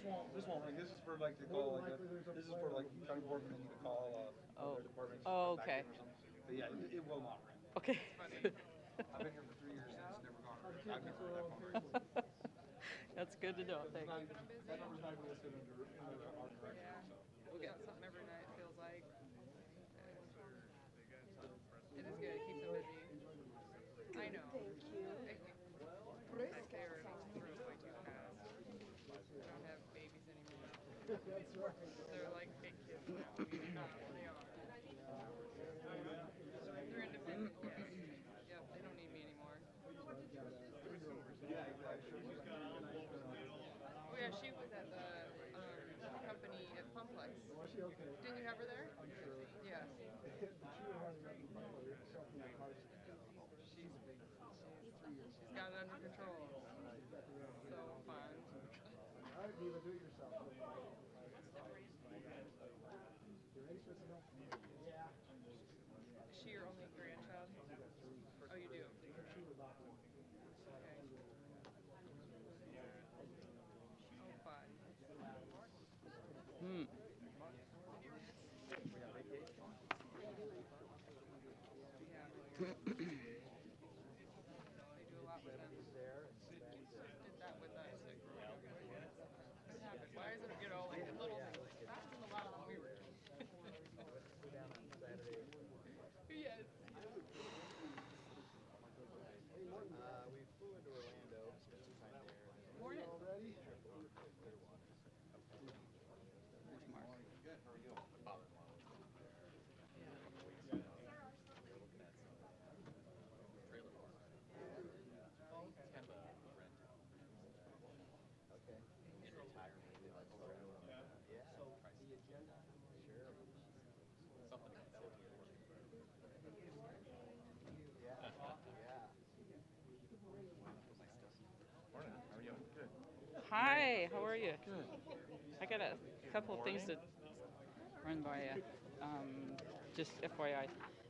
won't ring. This is for like to call like this is for like county board when they need to call Oh. their departments Oh, back okay. in or something. But yeah, it will not ring. Okay. I've been here for 3 years and it's never gone. I've never heard that phone ring. That's good to know. Thanks. That number's not even listed under our directory. Yeah, So. we got something every night, feels like. It is good, it keeps them busy. I know. Thank you. They were through way too fast. I don't have babies anymore. They're like big kids now. I mean, they are. They're independent kids. Yep, they don't need me anymore. Oh yeah, she was at the company at Pumplex. Didn't you have her there? Yeah. She's got it under control. So fun. Is she your only grandchild? Oh, you do? Okay. Oh, fun. Hmm. Yeah. They do a lot with them. Did that with us. What happened? Why is it, like little things? That happened a lot when we were kids. Yes. We flew into Orlando, spent some time there. Morning. Already? There's Mark. Good. How are you? Okay. In retirement. Yeah. So the agenda. Sure. Something like that would be Yeah. Yeah. Morning. How are you? Good. Hi, how are you? Good. I got a couple of things to run by you. Just FYI,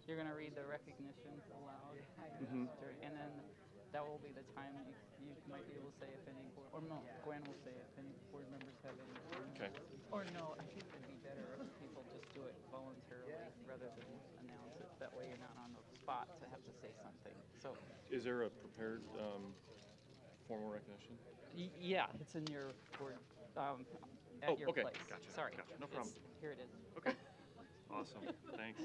you're going to read the recognition aloud, and then that will be the time you might be able to say if any board, or no, Gwen will say if any board members have any. Okay. Or no, I think it'd be better if people just do it voluntarily rather than announce it. That way you're not on the spot to have to say something. So, Is there a prepared formal recognition? yeah, it's in your board, at your okay. place. Gotcha. Sorry. Gotcha. No problem. Here it is. Okay. Awesome. Thanks.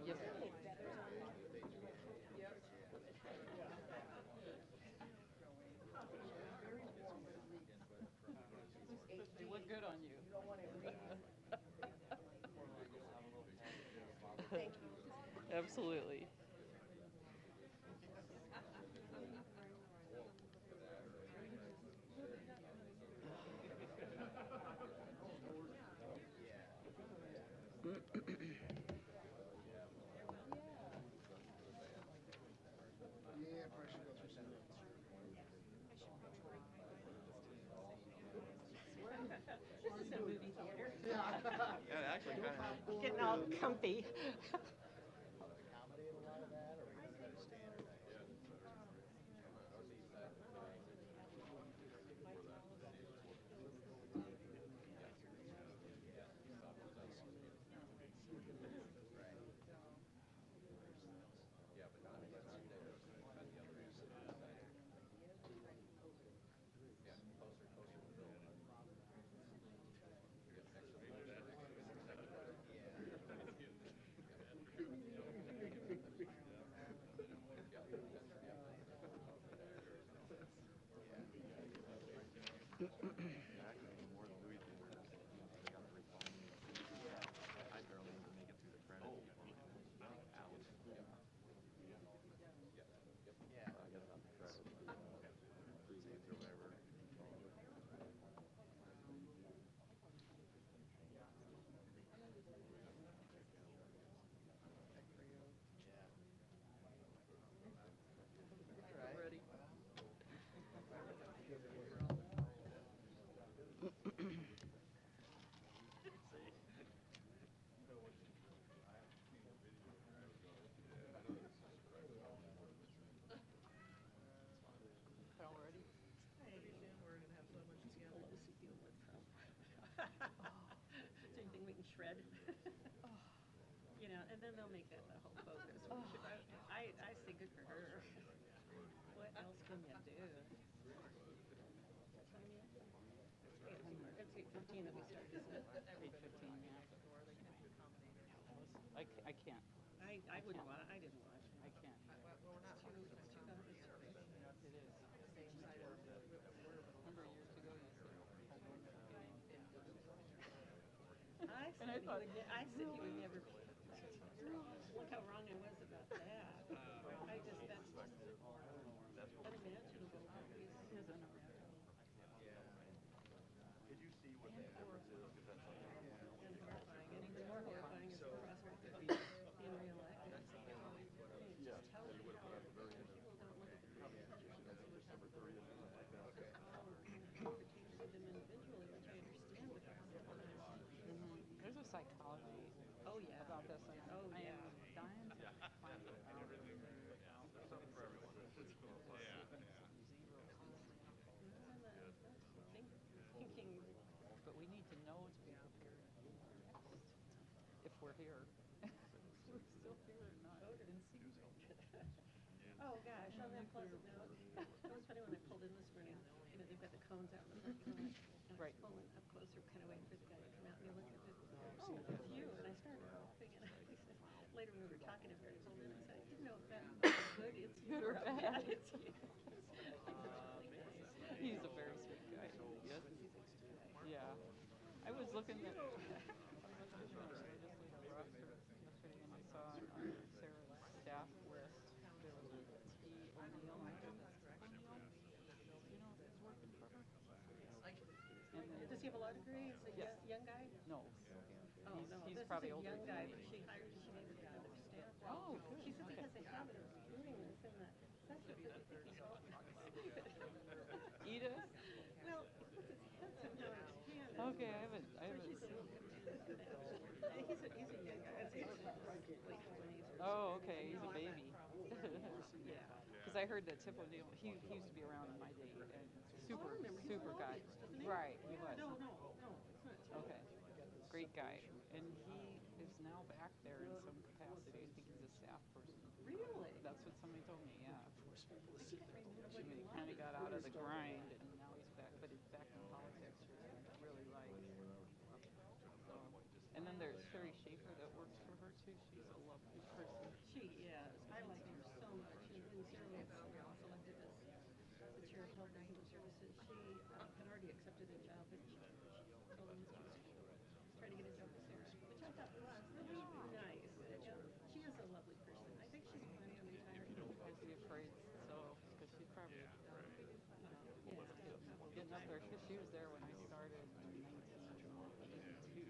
Yep. They look good on you. Thank you. Absolutely. Yeah, probably should go through some notes. This is a movie theater. Yeah, actually kind of. Getting all comfy. Accommodate a lot of that, or we just kind of standard. Is there anything we can shred? You know, and then they'll make that the whole focus. I say good for her. What else can you do? What time yet? It's 8:15 that we start, isn't it? 8:15, yeah. I can't. I wouldn't watch. I didn't watch. I can't. It's too good. It is. Remember years ago you said a wonderful game. I And I said thought, I said he would never. Look how wrong I was about that. I just that's unimaginable. it is unimaginable. And horrifying. And even more horrifying is the prospect of being reelected. It just tells you how people don't look at the big picture. Interpretation of them individually, which I understand, but that's the whole time. There's a psychology Oh yeah. about this. Oh I yeah. am dying to find it out. Thinking. But we need to know to be prepared if we're here. We're still here or not. In season. Oh gosh, on that pleasant note, it was funny when I pulled in this morning. You know, they've got the cones out in the parking lot, and I was pulling up closer, kind of waiting for the guy to come out. And he looked at it. Oh, it's you. And I started laughing. And I said, later when we were talking after I pulled in, I said, I didn't know if that was good. It's you or bad. It's you. He's a very sweet guy. Yes. Yeah. I was looking at the legislative roster yesterday, and I saw on Sarah's staff list there was a T. O'Neill. Do you know if he's working for her? And then, Does he have a law degree? Is he a young guy? no. Oh, no. He's This probably is a older young than guy, me. but she hired him to be on their staff. Oh, good. She said Okay. because they have it doing this in the session that they think he's all Edith? Well, he puts his head somehow in his hand. Okay, I haven't So she's a seen. little confused about that. He's a young guy. I'd say he's late 20s. Oh, okay. He's a baby. Yeah. Because I heard that Tip O'Neill, he used to be around in my day, and super, I remember. He's super a guy. lobbyist, isn't he? Right, he Yeah, was. no, it's not too. Okay. Great guy. And he is now back there in some capacity. I think he's a staff person. Really? That's what somebody told me, yeah. He got removed I mean, he kind of got out of the grind, and now he's back, but he's back in politics, which I really like. And then there's Sherry Schaefer that works for her, too. She's a lovely person. She is. I like her so much. And when Sarah was selected as the chair of Health and Human Services, she had already accepted a job, but she told him she was trying to get a job with Sarah, which I thought was really nice. She is a lovely person. I think she's planning on retiring. Is he afraid so? Because she's probably getting up there. She was there when I started in 1982.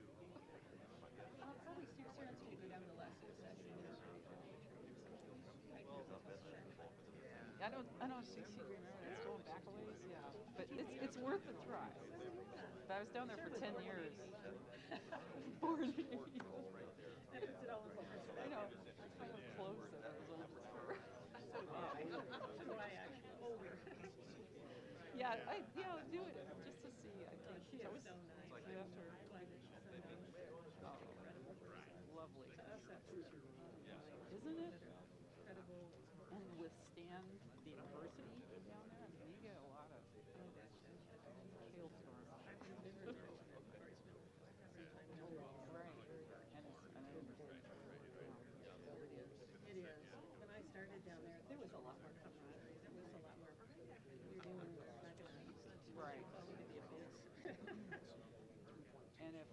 Probably Sarah's going to go down the last session. I don't see it's going back a ways, yeah. But it's worth a try. But I was down there for 10 years. 40. I know. I have clothes that I was on for. Yeah, do it just to see. I think She is so nice. You have to. I like her. She's so nice. Lovely. Isn't Isn't it? Incredible. And withstand the adversity down there. I mean, you get a lot of hailstorms. I've been there. Right. And It is. When I started down there was a lot more camaraderie. There was a lot more. You're doing not going to right. into the abyss. And if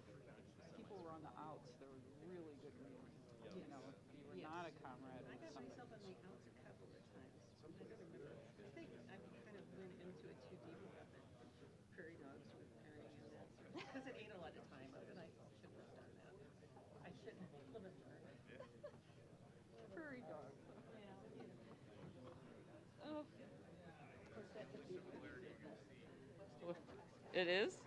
people were on the outs, there was really good reason. You know, if you were not a comrade I with got somebody. myself on the outs a couple of times. I don't remember. I think I kind of went into it too deep about the prairie dogs with parenting and that sort of because it ate a lot of time up, and I shouldn't have done that. I shouldn't have lived there. Prairie dogs. Yeah. Oh. It is?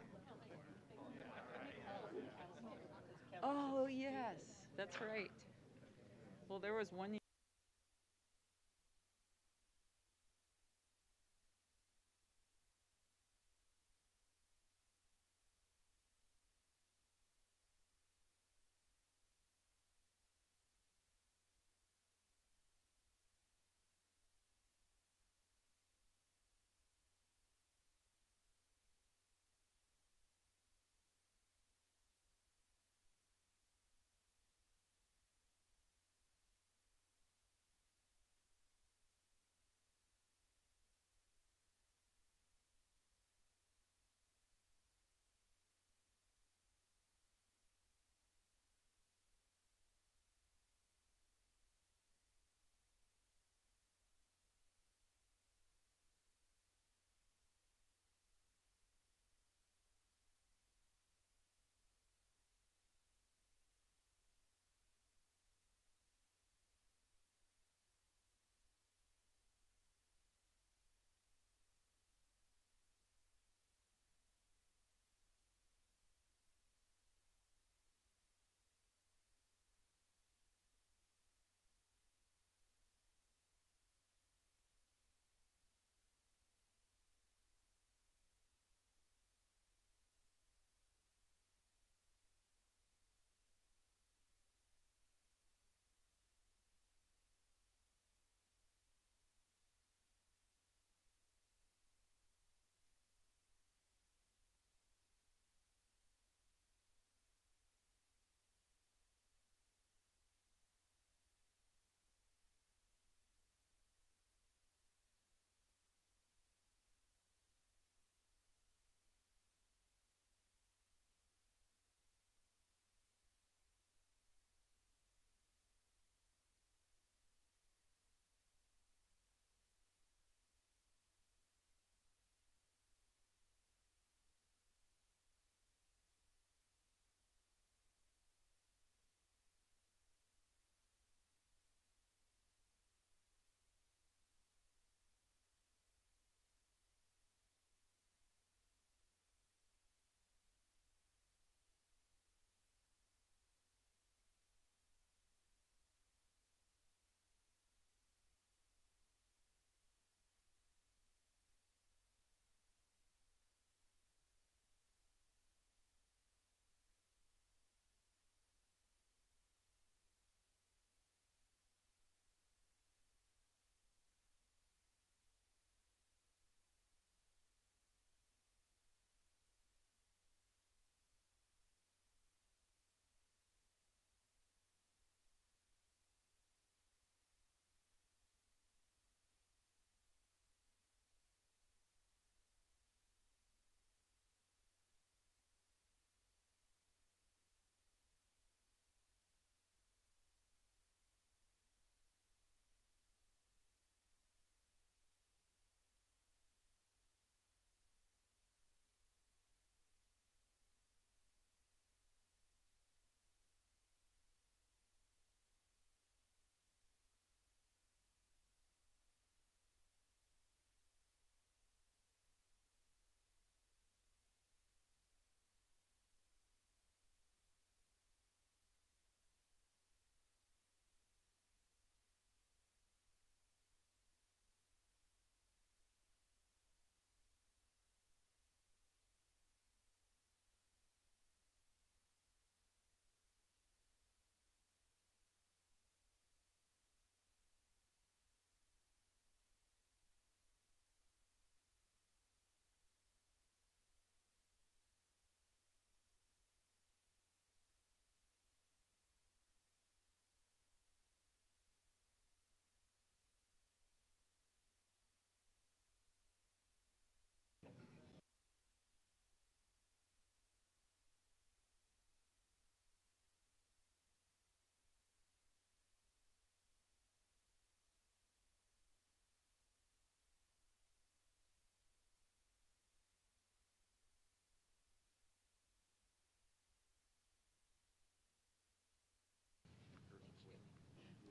Oh, yes. That's right. Well, there was one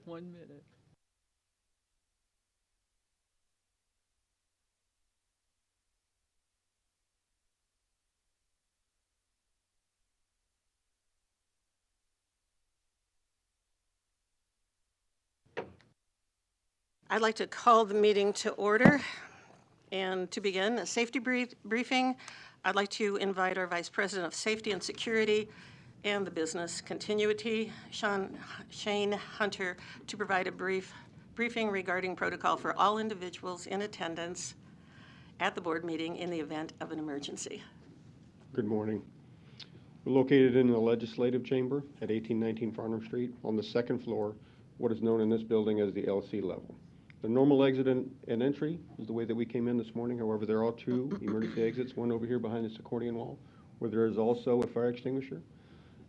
1 minute. I'd like to call the meeting to order. And to begin a safety briefing, I'd like to invite our Vice President of Safety and Security and the Business Continuity, Shane Hunter, to provide a briefing regarding protocol for all individuals in attendance at the board meeting in the event of an emergency. Good morning. We're located in the Legislative Chamber at 1819 Farnham Street on the second floor, what is known in this building as the LC level. The normal exit and entry is the way that we came in this morning. However, there are two emergency exits, one over here behind this accordion wall, where there is also a fire extinguisher.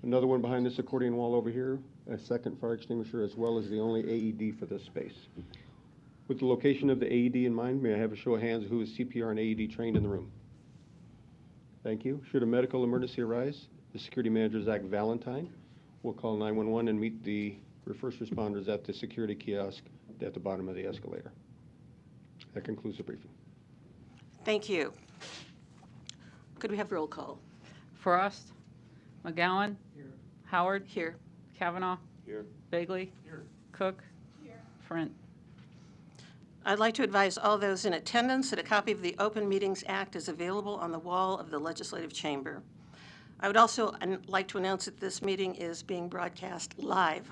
Another one behind this accordion wall over here, a second fire extinguisher, as well as the only AED for this space. With the location of the AED in mind, may I have a show of hands who is CPR and AED trained in the room? Thank you. Should a medical emergency arise, the security manager, Zach Valentine, will call 911 and meet the first responders at the security kiosk at the bottom of the escalator. That concludes the briefing. Thank you. Could we have roll call? Frost. McGowan. Here. Howard. Here. Kavanaugh. Here. Bagley. Here. Cook. Here. Friend. I'd like to advise all those in attendance that a copy of the Open Meetings Act is available on the wall of the Legislative Chamber. I would also like to announce that this meeting is being broadcast live.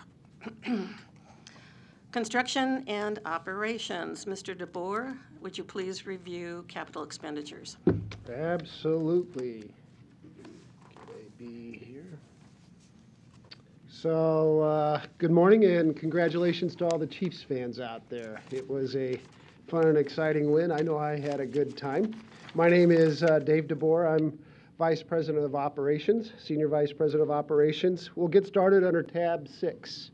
Construction and operations. Mr. DeBoer, would you please review capital expenditures? Absolutely. Can they be here? So, good morning and congratulations to all the Chiefs fans out there. It was a fun and exciting win. I know I had a good time. My name is Dave DeBoer. I'm Vice President of Operations, Senior Vice President of Operations. We'll get started under tab 6.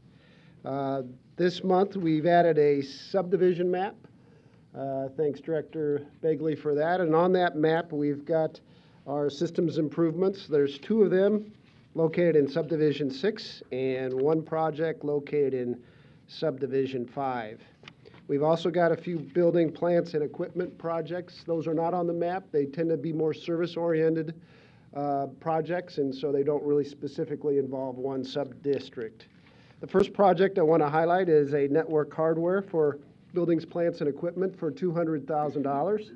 This month, we've added a subdivision map. Thanks, Director Begley, for that. And on that map, we've got our systems improvements. There's 2 of them located in Subdivision 6 and 1 project located in Subdivision 5. We've also got a few building plants and equipment projects. Those are not on the map. They tend to be more service-oriented projects, and so they don't really specifically involve one sub-district. The first project I want to highlight is a network hardware for buildings, plants, and equipment for $200,000.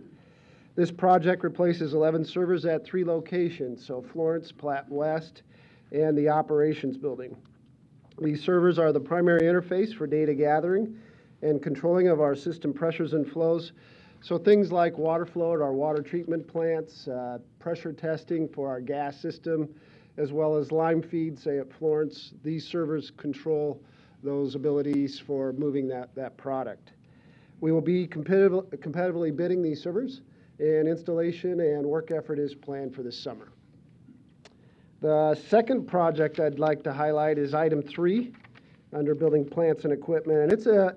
This project replaces 11 servers at 3 locations, so Florence, Platte West, and the operations building. These servers are the primary interface for data gathering and controlling of our system pressures and flows. So things like water flow at our water treatment plants, pressure testing for our gas system, as well as lime feed, say at Florence, these servers control those abilities for moving that product. We will be competitively bidding these servers, and installation and work effort is planned for this summer. The second project I'd like to highlight is item 3 under building plants and equipment, and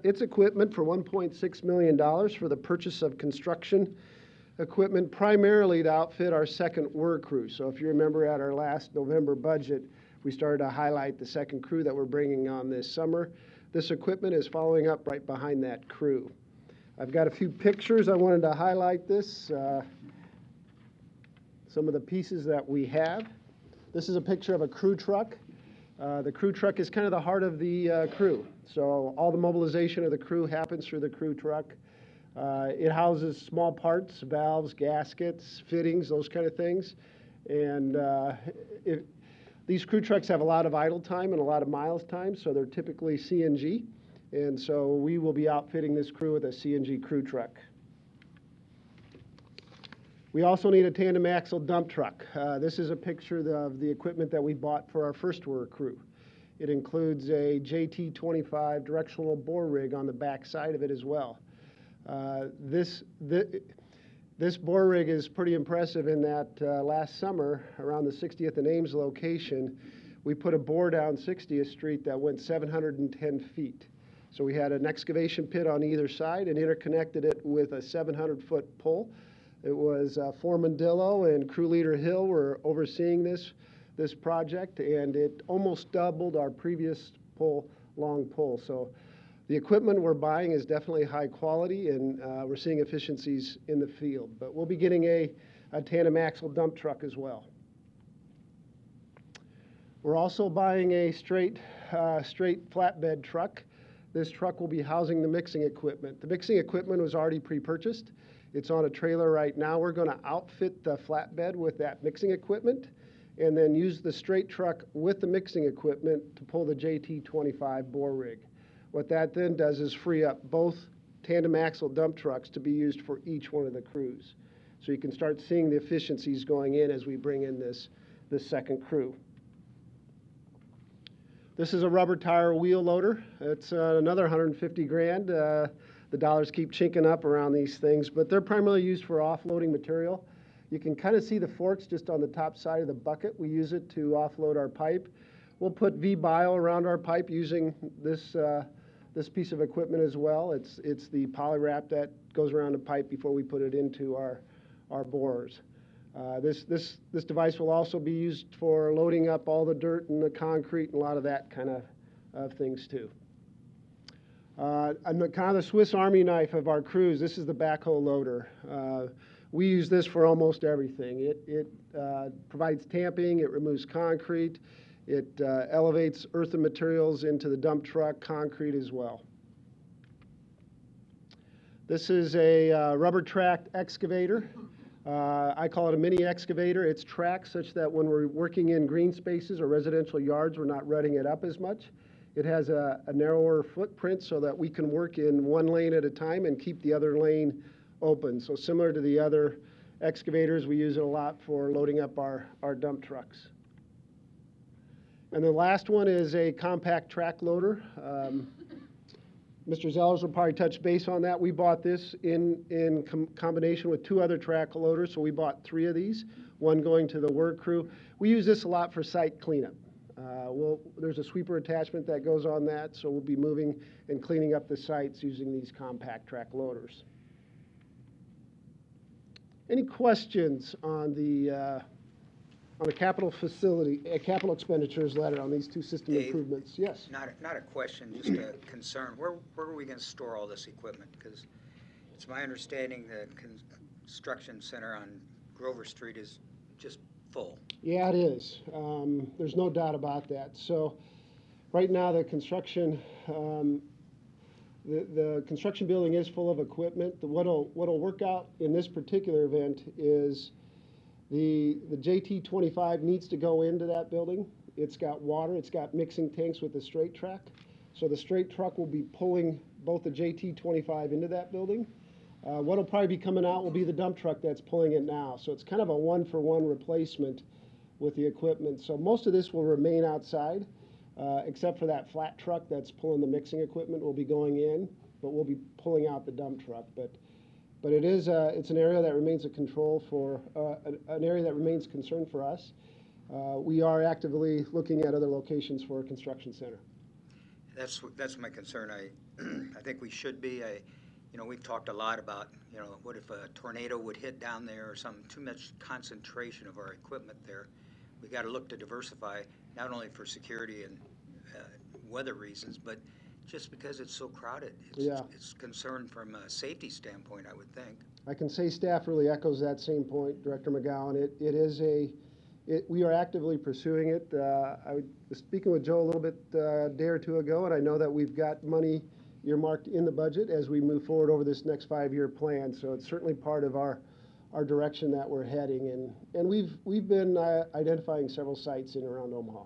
it's equipment for $1.6 million for the purchase of construction equipment, primarily to outfit our second work crew. So if you remember at our last November budget, we started to highlight the second crew that we're bringing on this summer. This equipment is following up right behind that crew. I've got a few pictures I wanted to highlight this. Some of the pieces that we have. This is a picture of a crew truck. The crew truck is kind of the heart of the crew. So all the mobilization of the crew happens through the crew truck. It houses small parts, valves, gaskets, fittings, those kind of things. And these crew trucks have a lot of idle time and a lot of miles time, so they're typically CNG. And so we will be outfitting this crew with a CNG crew truck. We also need a tandem axle dump truck. This is a picture of the equipment that we bought for our first work crew. It includes a JT25 directional bore rig on the back side of it as well. This bore rig is pretty impressive in that last summer, around the 60th and Ames location, we put a bore down 60th Street that went 710 feet. So we had an excavation pit on either side and interconnected it with a 700-foot pole. It was Foreman Dillo and crew leader Hill were overseeing this project, and it almost doubled our previous long pole. So The equipment we're buying is definitely high quality, and we're seeing efficiencies in the field. But we'll be getting a tandem axle dump truck as well. We're also buying a straight flatbed truck. This truck will be housing the mixing equipment. The mixing equipment was already pre-purchased. It's on a trailer right now. We're going to outfit the flatbed with that mixing equipment and then use the straight truck with the mixing equipment to pull the JT25 bore rig. What that then does is free up both tandem axle dump trucks to be used for each one of the crews. So you can start seeing the efficiencies going in as we bring in this second crew. This is a rubber tire wheel loader. It's another 150 grand. The dollars keep chinking up around these things, but they're primarily used for offloading material. You can kind of see the forks just on the top side of the bucket. We use it to offload our pipe. We'll put V-Bio around our pipe using this piece of equipment as well. It's the poly wrap that goes around the pipe before we put it into our borers. This device will also be used for loading up all the dirt and the concrete and a lot of that kind of things too. Kind of the Swiss Army knife of our crews, this is the backhoe loader. We use this for almost everything. It provides tamping, it removes concrete, it elevates earthen materials into the dump truck, concrete as well. This is a rubber tracked excavator. I call it a mini excavator. It's tracked such that when we're working in green spaces or residential yards, we're not rutting it up as much. It has a narrower footprint so that we can work in one lane at a time and keep the other lane open. So similar to the other excavators, we use it a lot for loading up our dump trucks. And the last one is a compact track loader. Mr. Zellers will probably touch base on that. We bought this in combination with two other track loaders, so we bought 3 of these, one going to the work crew. We use this a lot for site cleanup. There's a sweeper attachment that goes on that, so we'll be moving and cleaning up the sites using these compact track loaders. Any questions on the capital expenditures letter on these 2 system Dave, improvements? Yes. Not a question, just a concern. Where are we going to store all this equipment? Because it's my understanding the construction center on Grover Street is just full. Yeah, it is. There's no doubt about that. So right now the construction building is full of equipment. What'll work out in this particular event is the JT25 needs to go into that building. It's got water, it's got mixing tanks with the straight track. So the straight truck will be pulling both the JT25 into that building. What'll probably be coming out will be the dump truck that's pulling it now. So it's kind of a 1-for-1 replacement with the equipment. So most of this will remain outside, except for that flat truck that's pulling the mixing equipment will be going in, but we'll be pulling out the dump truck. But it is it's an area that remains a control for an area that remains a concern for us. We are actively looking at other locations for a construction center. That's my concern. I think we should be. We've talked a lot about, what if a tornado would hit down there or something, too much concentration of our equipment there. We got to look to diversify, not only for security and weather reasons, but just because it's so crowded. It's concern from a safety standpoint, I would think. I can say staff really echoes that same point, Director McGowan. We are actively pursuing it. I was speaking with Joe a little bit a day or 2 ago, and I know that we've got money earmarked in the budget as we move forward over this next 5-year plan. So it's certainly part of our direction that we're heading. And we've been identifying several sites in and around Omaha.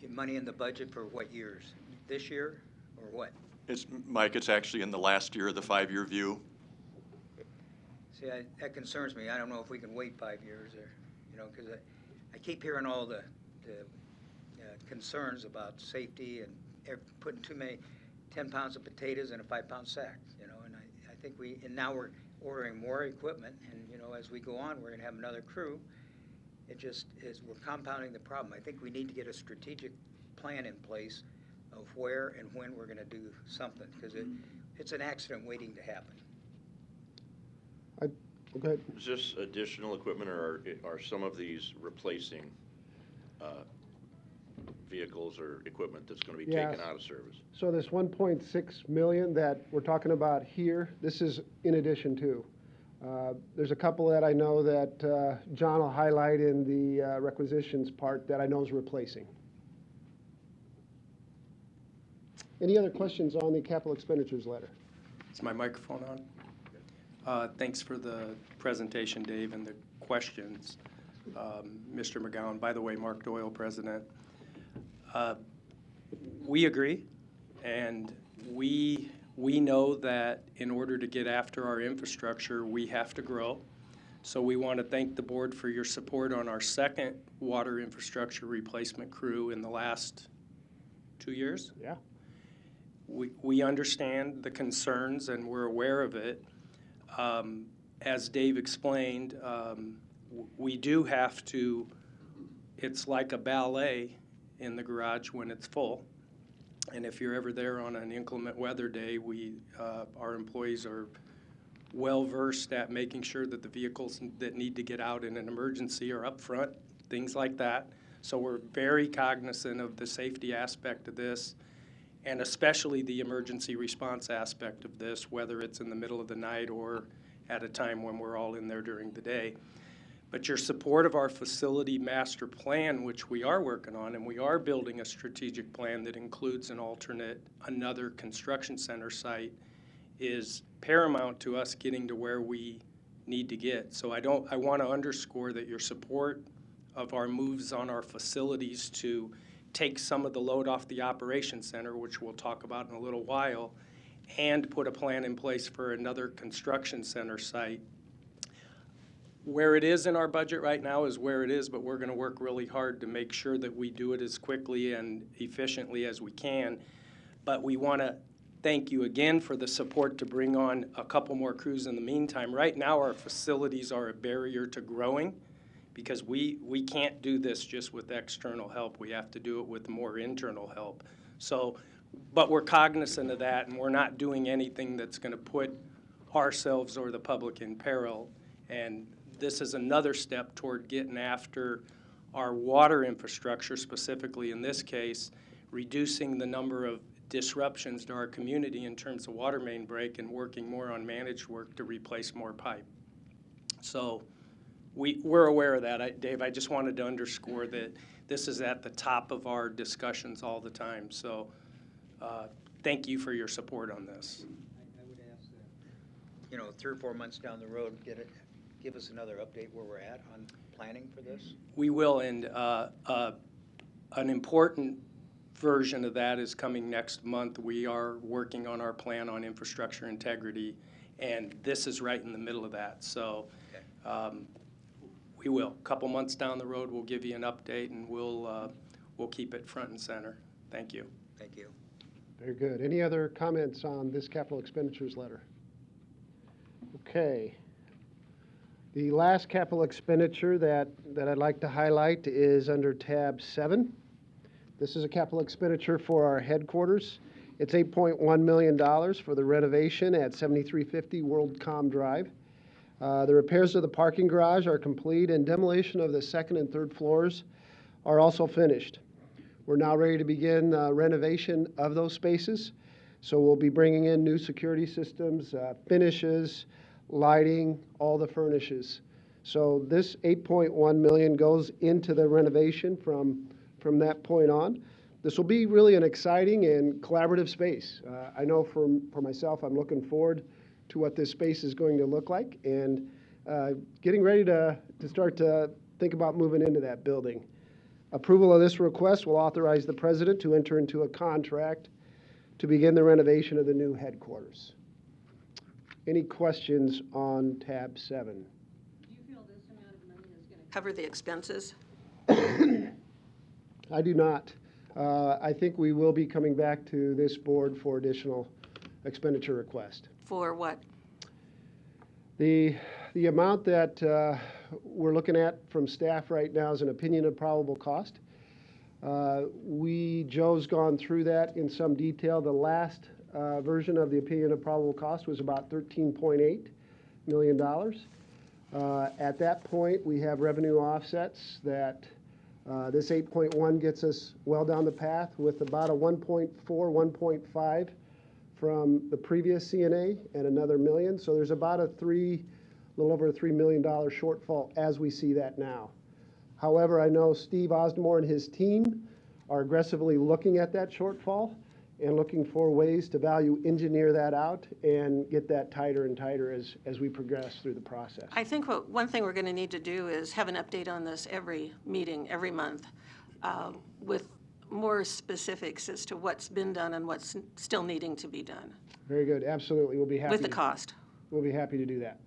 Money in the budget for what years? This year or what? Mike, it's actually in the last year of the 5-year view. See, that concerns me. I don't know if we can wait 5 years or, because I keep hearing all the concerns about safety and putting too many 10 pounds of potatoes in a 5-pound sack, and I think and now we're ordering more equipment, and, as we go on, we're going to have another crew. It just is, we're compounding the problem. I think we need to get a strategic plan in place of where and when we're going to do something, because it's an accident waiting to happen. Okay. Is this additional equipment, or are some of these replacing vehicles or equipment that's gonna be Yes. taken out of service. So this 1.6 million that we're talking about here, this is in addition to. There's a couple that I know that John will highlight in the requisitions part that I know is replacing. Any other questions on the capital expenditures letter? Is my microphone on? Thanks for the presentation, Dave, and the questions. Mr. McGowan, by the way, Mark Doyle, President. We agree, and we know that in order to get after our infrastructure, we have to grow. So we want to thank the board for your support on our second water infrastructure replacement crew in the last 2 years. Yeah. We understand the concerns and we're aware of it. As Dave explained, we do have to, it's like a ballet in the garage when it's full. And if you're ever there on an inclement weather day, our employees are well versed at making sure that the vehicles that need to get out in an emergency are up front, things like that. So we're very cognizant of the safety aspect of this, and especially the emergency response aspect of this, whether it's in the middle of the night or at a time when we're all in there during the day. But your support of our facility master plan, which we are working on, and we are building a strategic plan that includes another construction center site, is paramount to us getting to where we need to get. So I want to underscore that your support of our moves on our facilities to take some of the load off the operations center, which we'll talk about in a little while, and put a plan in place for another construction center site. Where it is in our budget right now is where it is, but we're going to work really hard to make sure that we do it as quickly and efficiently as we can. But we want to thank you again for the support to bring on a couple more crews in the meantime. Right now, our facilities are a barrier to growing because we can't do this just with external help. We have to do it with more internal help. So, but we're cognizant of that, and we're not doing anything that's going to put ourselves or the public in peril. And this is another step toward getting after our water infrastructure, specifically in this case, reducing the number of disruptions to our community in terms of water main break and working more on managed work to replace more pipe. So we're aware of that. Dave, I just wanted to underscore that this is at the top of our discussions all the time. So thank you for your support on this. I would ask that, 3 or 4 months down the road, give us another update where we're at on planning for this. We will, and an important version of that is coming next month. We are working on our plan on infrastructure integrity, and this is right in the middle of that. So we will. A couple months down the road, we'll give you an update, and we'll keep it front and center. Thank you. Thank you. Very good. Any other comments on this capital expenditures letter? Okay. The last capital expenditure that I'd like to highlight is under tab 7. This is a capital expenditure for our headquarters. It's $8.1 million for the renovation at 7350 WorldCom Drive. The repairs to the parking garage are complete, and demolition of the second and third floors are also finished. We're now ready to begin renovation of those spaces. So we'll be bringing in new security systems, finishes, lighting, all the furnishes. So this $8.1 million goes into the renovation from that point on. This will be really an exciting and collaborative space. I know for myself, I'm looking forward to what this space is going to look like, and getting ready to start to think about moving into that building. Approval of this request will authorize the president to enter into a contract to begin the renovation of the new headquarters. Any questions on tab 7? Do you feel this amount of money is going to cover the expenses? I do not. I think we will be coming back to this board for additional expenditure request. For what? The amount that we're looking at from staff right now is an opinion of probable cost. Joe's gone through that in some detail. The last version of the opinion of probable cost was about $13.8 million. At that point, we have revenue offsets that This 8.1 gets us well down the path with about a 1.4, 1.5 from the previous CNA and another million. So there's about a little over a $3 million shortfall as we see that now. However, I know Steve Osdemore and his team are aggressively looking at that shortfall and looking for ways to value engineer that out and get that tighter and tighter as we progress through the process. I think one thing we're going to need to do is have an update on this every meeting, every month, with more specifics as to what's been done and what's still needing to be done. Very good, absolutely. We'll be happy. With the cost. We'll be happy to do that.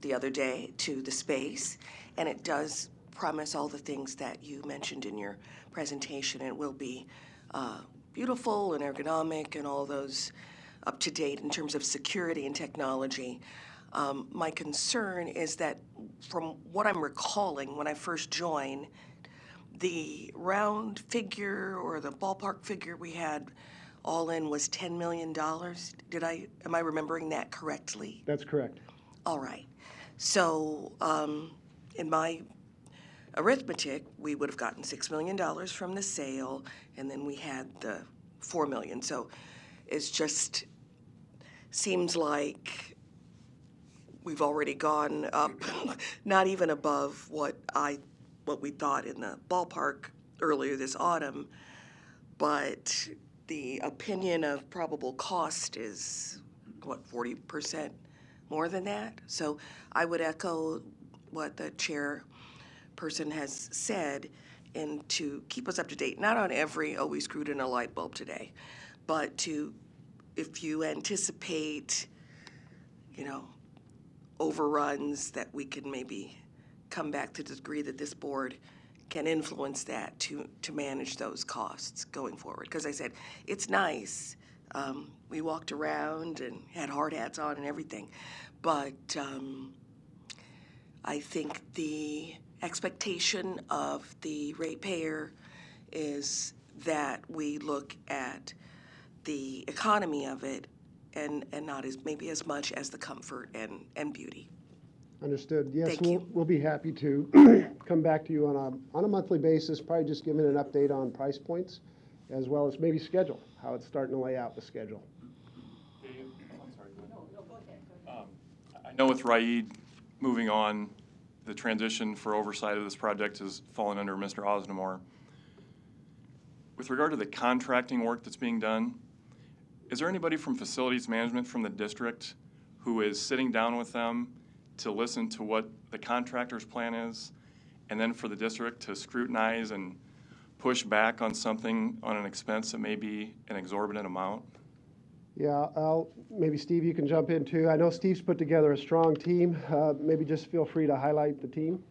The other day to the space, and it does promise all the things that you mentioned in your presentation. It will be beautiful and ergonomic and all those up to date in terms of security and technology. My concern is that from what I'm recalling when I first joined, the round figure or the ballpark figure we had all in was $10 million. Am I remembering that correctly? That's correct. All right. So in my arithmetic, we would have gotten $6 million from the sale, and then we had the $4 million. So it's just seems like we've already gone up, not even above what we thought in the ballpark earlier this autumn, but the opinion of probable cost is, 40% more than that? So I would echo what the chairperson has said, and to keep us up to date, not on every, we screwed in a light bulb today, but if you anticipate, overruns, that we can maybe come back to the degree that this board can influence that to manage those costs going forward. Because I said, it's nice. We walked around and had hard hats on and everything. But I think the expectation of the ratepayer is that we look at the economy of it and not maybe as much as the comfort and beauty. Understood. Yes, Thank you. we'll be happy to come back to you on a monthly basis, probably just giving an update on price points, as well as maybe schedule, how it's starting to lay out the schedule. I know with Raid moving on, the transition for oversight of this project has fallen under Mr. Osdemore. With regard to the contracting work that's being done, is there anybody from facilities management from the district who is sitting down with them to listen to what the contractor's plan is, and then for the district to scrutinize and push back on something, on an expense that may be an exorbitant amount? Yeah, maybe Steve, you can jump in too. I know Steve's put together a strong team. Maybe just feel free to highlight the team.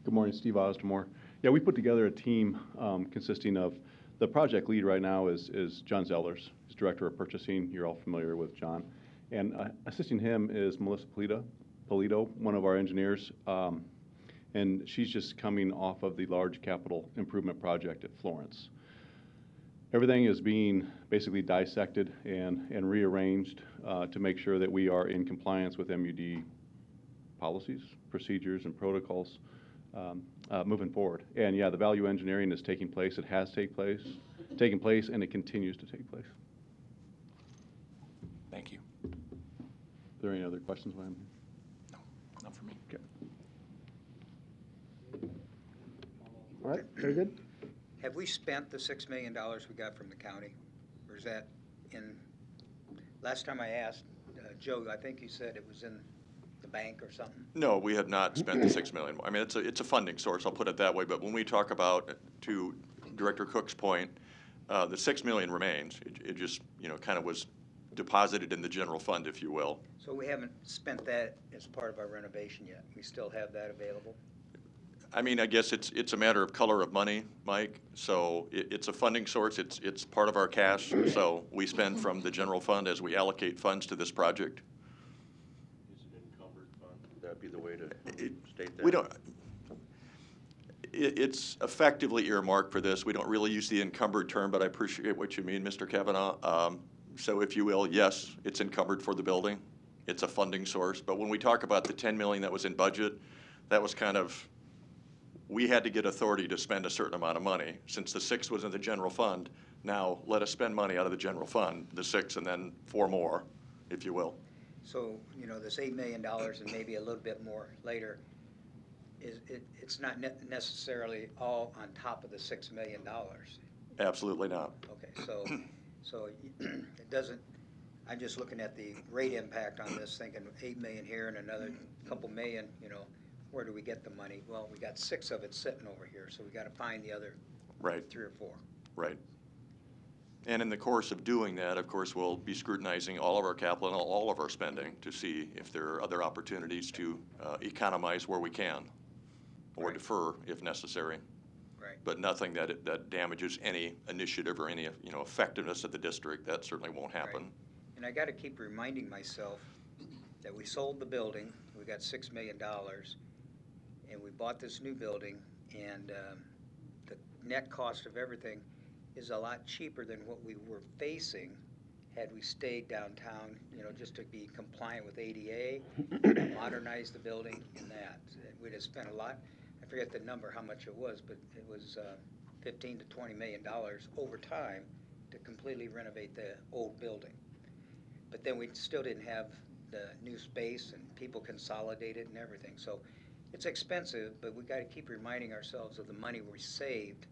Good morning, Steve Osdemore. Yeah, we put together a team consisting of, the project lead right now is John Zellers. He's Director of Purchasing. You're all familiar with John. And assisting him is Melissa Polito, one of our engineers. And she's just coming off of the large capital improvement project at Florence. Everything is being basically dissected and rearranged to make sure that we are in compliance with MUD policies, procedures, and protocols. Moving forward. And yeah, the value engineering is taking place. It has taken place, and it continues to take place. Thank you. Are there any other questions while I'm here? No, not for me. Okay. All right, very good. Have we spent the $6 million we got from the county? Or is that in, last time I asked, Joe, I think you said it was in the bank or something? No, we have not spent the $6 million. I mean, it's a funding source, I'll put it that way, but when we talk about, to Director Cook's point, the $6 million remains. It just, kind of was deposited in the general fund, if you will. So we haven't spent that as part of our renovation yet? We still have that available? I mean, I guess it's a matter of color of money, Mike. So it's a funding source. It's part of our cash. So we spend from the general fund as we allocate funds to this project. Is it encumbered fund? Would that be the way to state that? We don't. It's effectively earmarked for this. We don't really use the encumbered term, but I appreciate what you mean, Mr. Kavanaugh. So if you will, yes, it's encumbered for the building. It's a funding source. But when we talk about the 10 million that was in budget, that was kind of, we had to get authority to spend a certain amount of money. Since the 6 was in the general fund, now let us spend money out of the general fund, the 6 and then 4 more, if you will. So, you know, this $8 million and maybe a little bit more later, it's not necessarily all on top of the $6 million. Absolutely not. Okay, so it doesn't, I'm just looking at the rate impact on this, thinking 8 million here and another couple million, you know, where do we get the money? Well, we got 6 of it sitting over here, so we got to find the other Right. 3 or 4. Right. And in the course of doing that, of course, we'll be scrutinizing all of our capital and all of our spending to see if there are other opportunities to economize where we can or defer if necessary. Right. But nothing that damages any initiative or any, you know, effectiveness of the district. That certainly won't happen. Right. And I got to keep reminding myself that we sold the building, we got $6 million, and we bought this new building, and the net cost of everything is a lot cheaper than what we were facing had we stayed downtown, you know, just to be compliant with ADA, modernize the building and that. We'd have spent a lot, I forget the number, how much it was, but it was $15 to $20 million over time to completely renovate the old building. But then we still didn't have the new space and people consolidated and everything. So it's expensive, but we got to keep reminding ourselves of the money we saved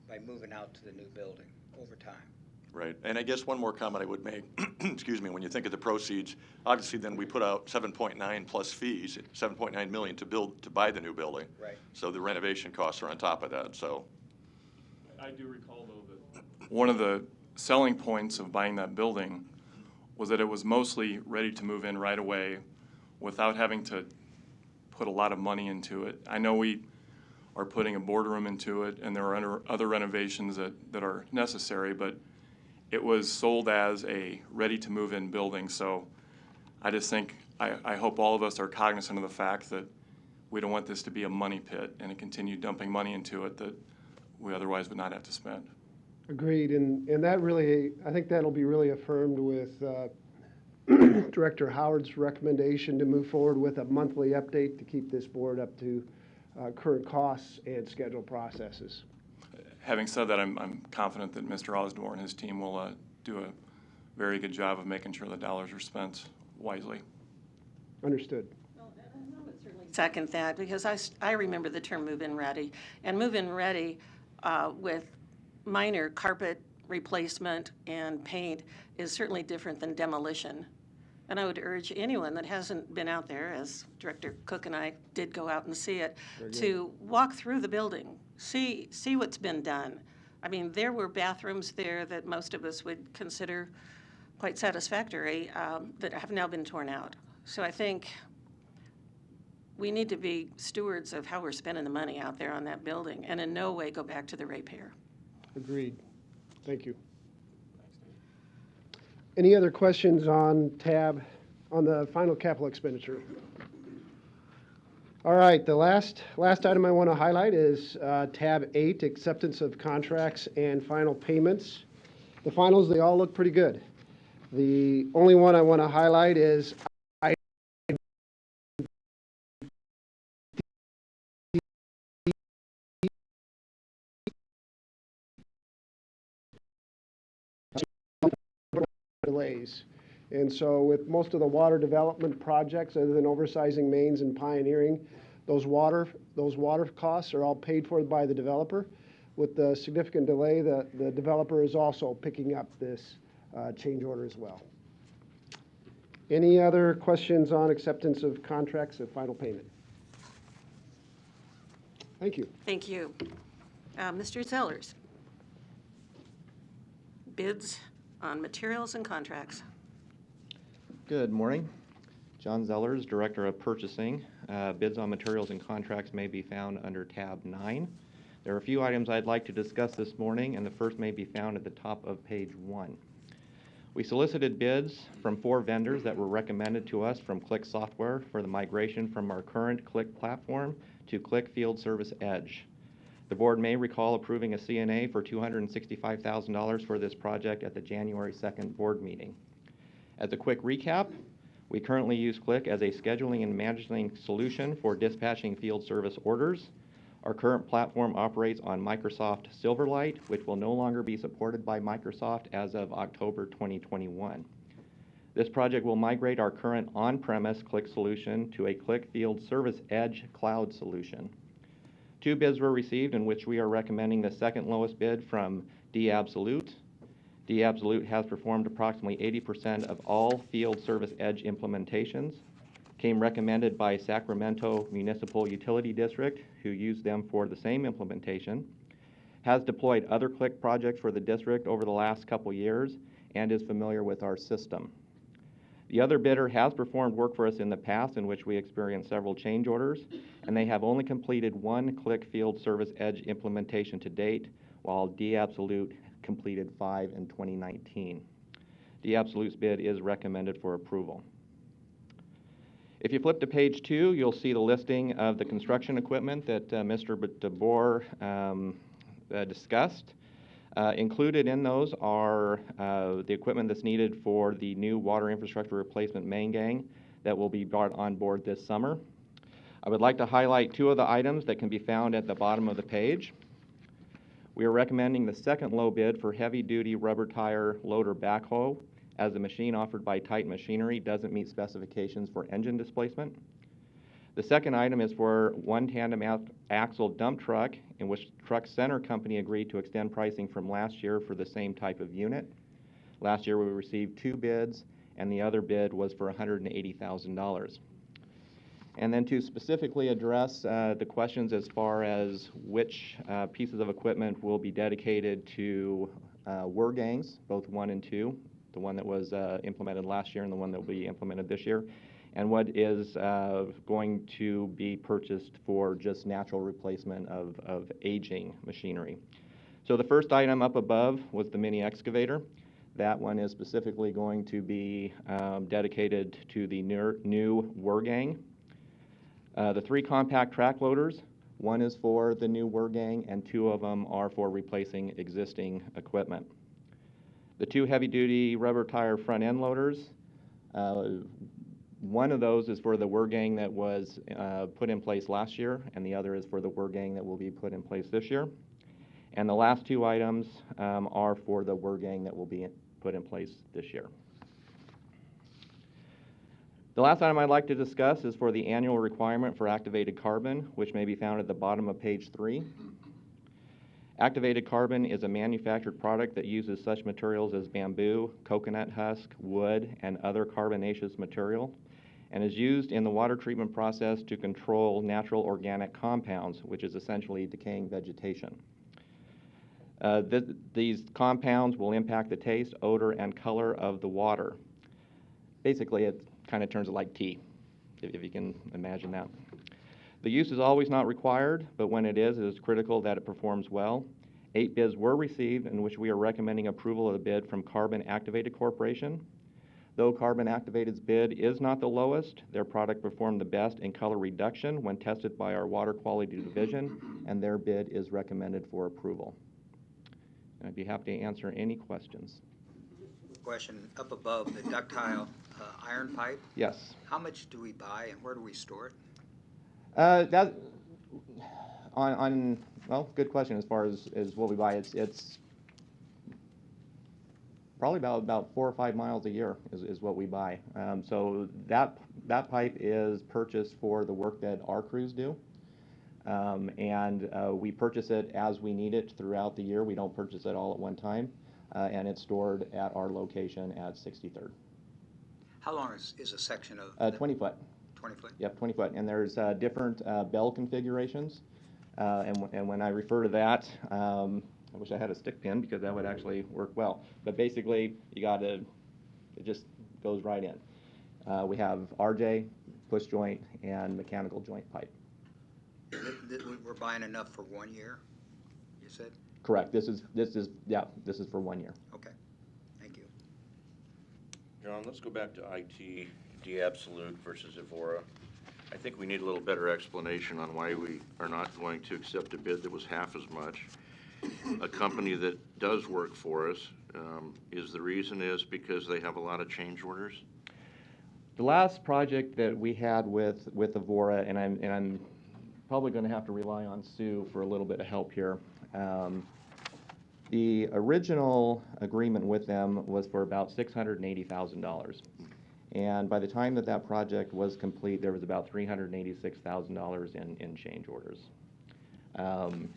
by moving out to the new building over time. Right. And I guess one more comment I would make, excuse me, when you think of the proceeds, obviously then we put out 7.9 plus fees, 7.9 million to buy the new building. Right. So the renovation costs are on top of that, so. I do recall, though, that one of the selling points of buying that building was that it was mostly ready to move in right away without having to put a lot of money into it. I know we are putting a boardroom into it, and there are other renovations that are necessary, but it was sold as a ready-to-move-in building. So I just think, I hope all of us are cognizant of the fact that we don't want this to be a money pit and to continue dumping money into it that we otherwise would not have to spend. Agreed, and that really, I think that'll be really affirmed with Director Howard's recommendation to move forward with a monthly update to keep this board up to current costs and schedule processes. Having said that, I'm confident that Mr. Osborne and his team will do a very good job of making sure the dollars are spent wisely. Understood. Well, and I would certainly second that, because I remember the term move-in ready. And move-in ready with minor carpet replacement and paint is certainly different than demolition. And I would urge anyone that hasn't been out there, as Director Cook and I did go out and see it, to walk through the building, see what's been done. I mean, there were bathrooms there that most of us would consider quite satisfactory that have now been torn out. So I think we need to be stewards of how we're spending the money out there on that building, and in no way go back to the ratepayer. Agreed. Thank you. Any other questions on the final capital expenditure? All right, the last item I want to highlight is tab 8, acceptance of contracts and final payments. The finals, they all look pretty good. The only one I want to highlight is delays. And so with most of the water development projects, other than oversizing mains and pioneering, those water costs are all paid for by the developer. With the significant delay, the developer is also picking up this change order as well. Any other questions on acceptance of contracts and final payment? Thank you. Thank you. Mr. Zellers. Bids on materials and contracts. Good morning. John Zellers, Director of Purchasing. Bids on materials and contracts may be found under tab 9. There are a few items I'd like to discuss this morning, and the first may be found at the top of page 1. We solicited bids from 4 vendors that were recommended to us from Click Software for the migration from our current Click platform to Click Field Service Edge. The board may recall approving a CNA for $265,000 for this project at the January 2nd board meeting. As a quick recap, we currently use Click as a scheduling and managing solution for dispatching field service orders. Our current platform operates on Microsoft Silverlight, which will no longer be supported by Microsoft as of October 2021. This project will migrate our current on-premise Click solution to a Click Field Service Edge cloud solution. 2 bids were received, in which we are recommending the second lowest bid from D-Absolute. D-Absolute has performed approximately 80% of all Field Service Edge implementations, came recommended by Sacramento Municipal Utility District, who used them for the same implementation, has deployed other Click projects for the district over the last couple years, and is familiar with our system. The other bidder has performed work for us in the past in which we experienced several change orders, and they have only completed 1 Click Field Service Edge implementation to date, while D-Absolute completed 5 in 2019. D-Absolute's bid is recommended for approval. If you flip to page 2, you'll see the listing of the construction equipment that Mr. DeBoer discussed. Included in those are the equipment that's needed for the new water infrastructure replacement main gang that will be brought on board this summer. I would like to highlight 2 of the items that can be found at the bottom of the page. We are recommending the second low bid for heavy-duty rubber tire loader backhoe, as the machine offered by Titan Machinery doesn't meet specifications for engine displacement. The second item is for 1 tandem axle dump truck, in which Truck Center Company agreed to extend pricing from last year for the same type of unit. Last year we received 2 bids, and the other bid was for $180,000. And then to specifically address the questions as far as which pieces of equipment will be dedicated to WER gangs, both 1 and 2, the one that was implemented last year and the one that will be implemented this year, and what is going to be purchased for just natural replacement of aging machinery. So the first item up above was the mini excavator. That one is specifically going to be dedicated to the new WER gang. The 3 compact track loaders, 1 is for the new WER gang and 2 of them are for replacing existing equipment. The 2 heavy-duty rubber tire front end loaders, 1 of those is for the WER gang that was put in place last year, and the other is for the WER gang that will be put in place this year. And the last 2 items are for the WER gang that will be put in place this year. The last item I'd like to discuss is for the annual requirement for activated carbon, which may be found at the bottom of page 3. Activated carbon is a manufactured product that uses such materials as bamboo, coconut husk, wood, and other carbonaceous material, and is used in the water treatment process to control natural organic compounds, which is essentially decaying vegetation. These compounds will impact the taste, odor, and color of the water. Basically, it kind of turns it like tea, if you can imagine that. The use is always not required, but when it is critical that it performs well. 8 bids were received, in which we are recommending approval of the bid from Carbon Activated Corporation. Though Carbon Activated's bid is not the lowest, their product performed the best in color reduction when tested by our Water Quality Division, and their bid is recommended for approval. I'd be happy to answer any questions. Question up above, the ductile iron pipe. Yes. How much do we buy and where do we store it? Well, good question as far as what we buy. It's probably about 4 or 5 miles a year is what we buy. So that pipe is purchased for the work that our crews do. And we purchase it as we need it throughout the year. We don't purchase it all at one time. And it's stored at our location at 63rd. How long is a section of? 20 foot. 20 foot? Yep, 20 foot. And there's different bell configurations. And when I refer to that, I wish I had a stick pin because that would actually work well. But basically, it just goes right in. We have RJ, push joint, and mechanical joint pipe. We're buying enough for 1 year, you said? Correct. This is for 1 year. Okay. Thank you. John, let's go back to IT, D-Absolute versus Evora. I I think we need a little better explanation on why we are not going to accept a bid that was half as much. A company that does work for us, is the reason is because they have a lot of change orders? The last project that we had with Evora, and I'm probably going to have to rely on Sue for a little bit of help here. The original agreement with them was for about $680,000. And by the time that project was complete, there was about $386,000 in change orders. And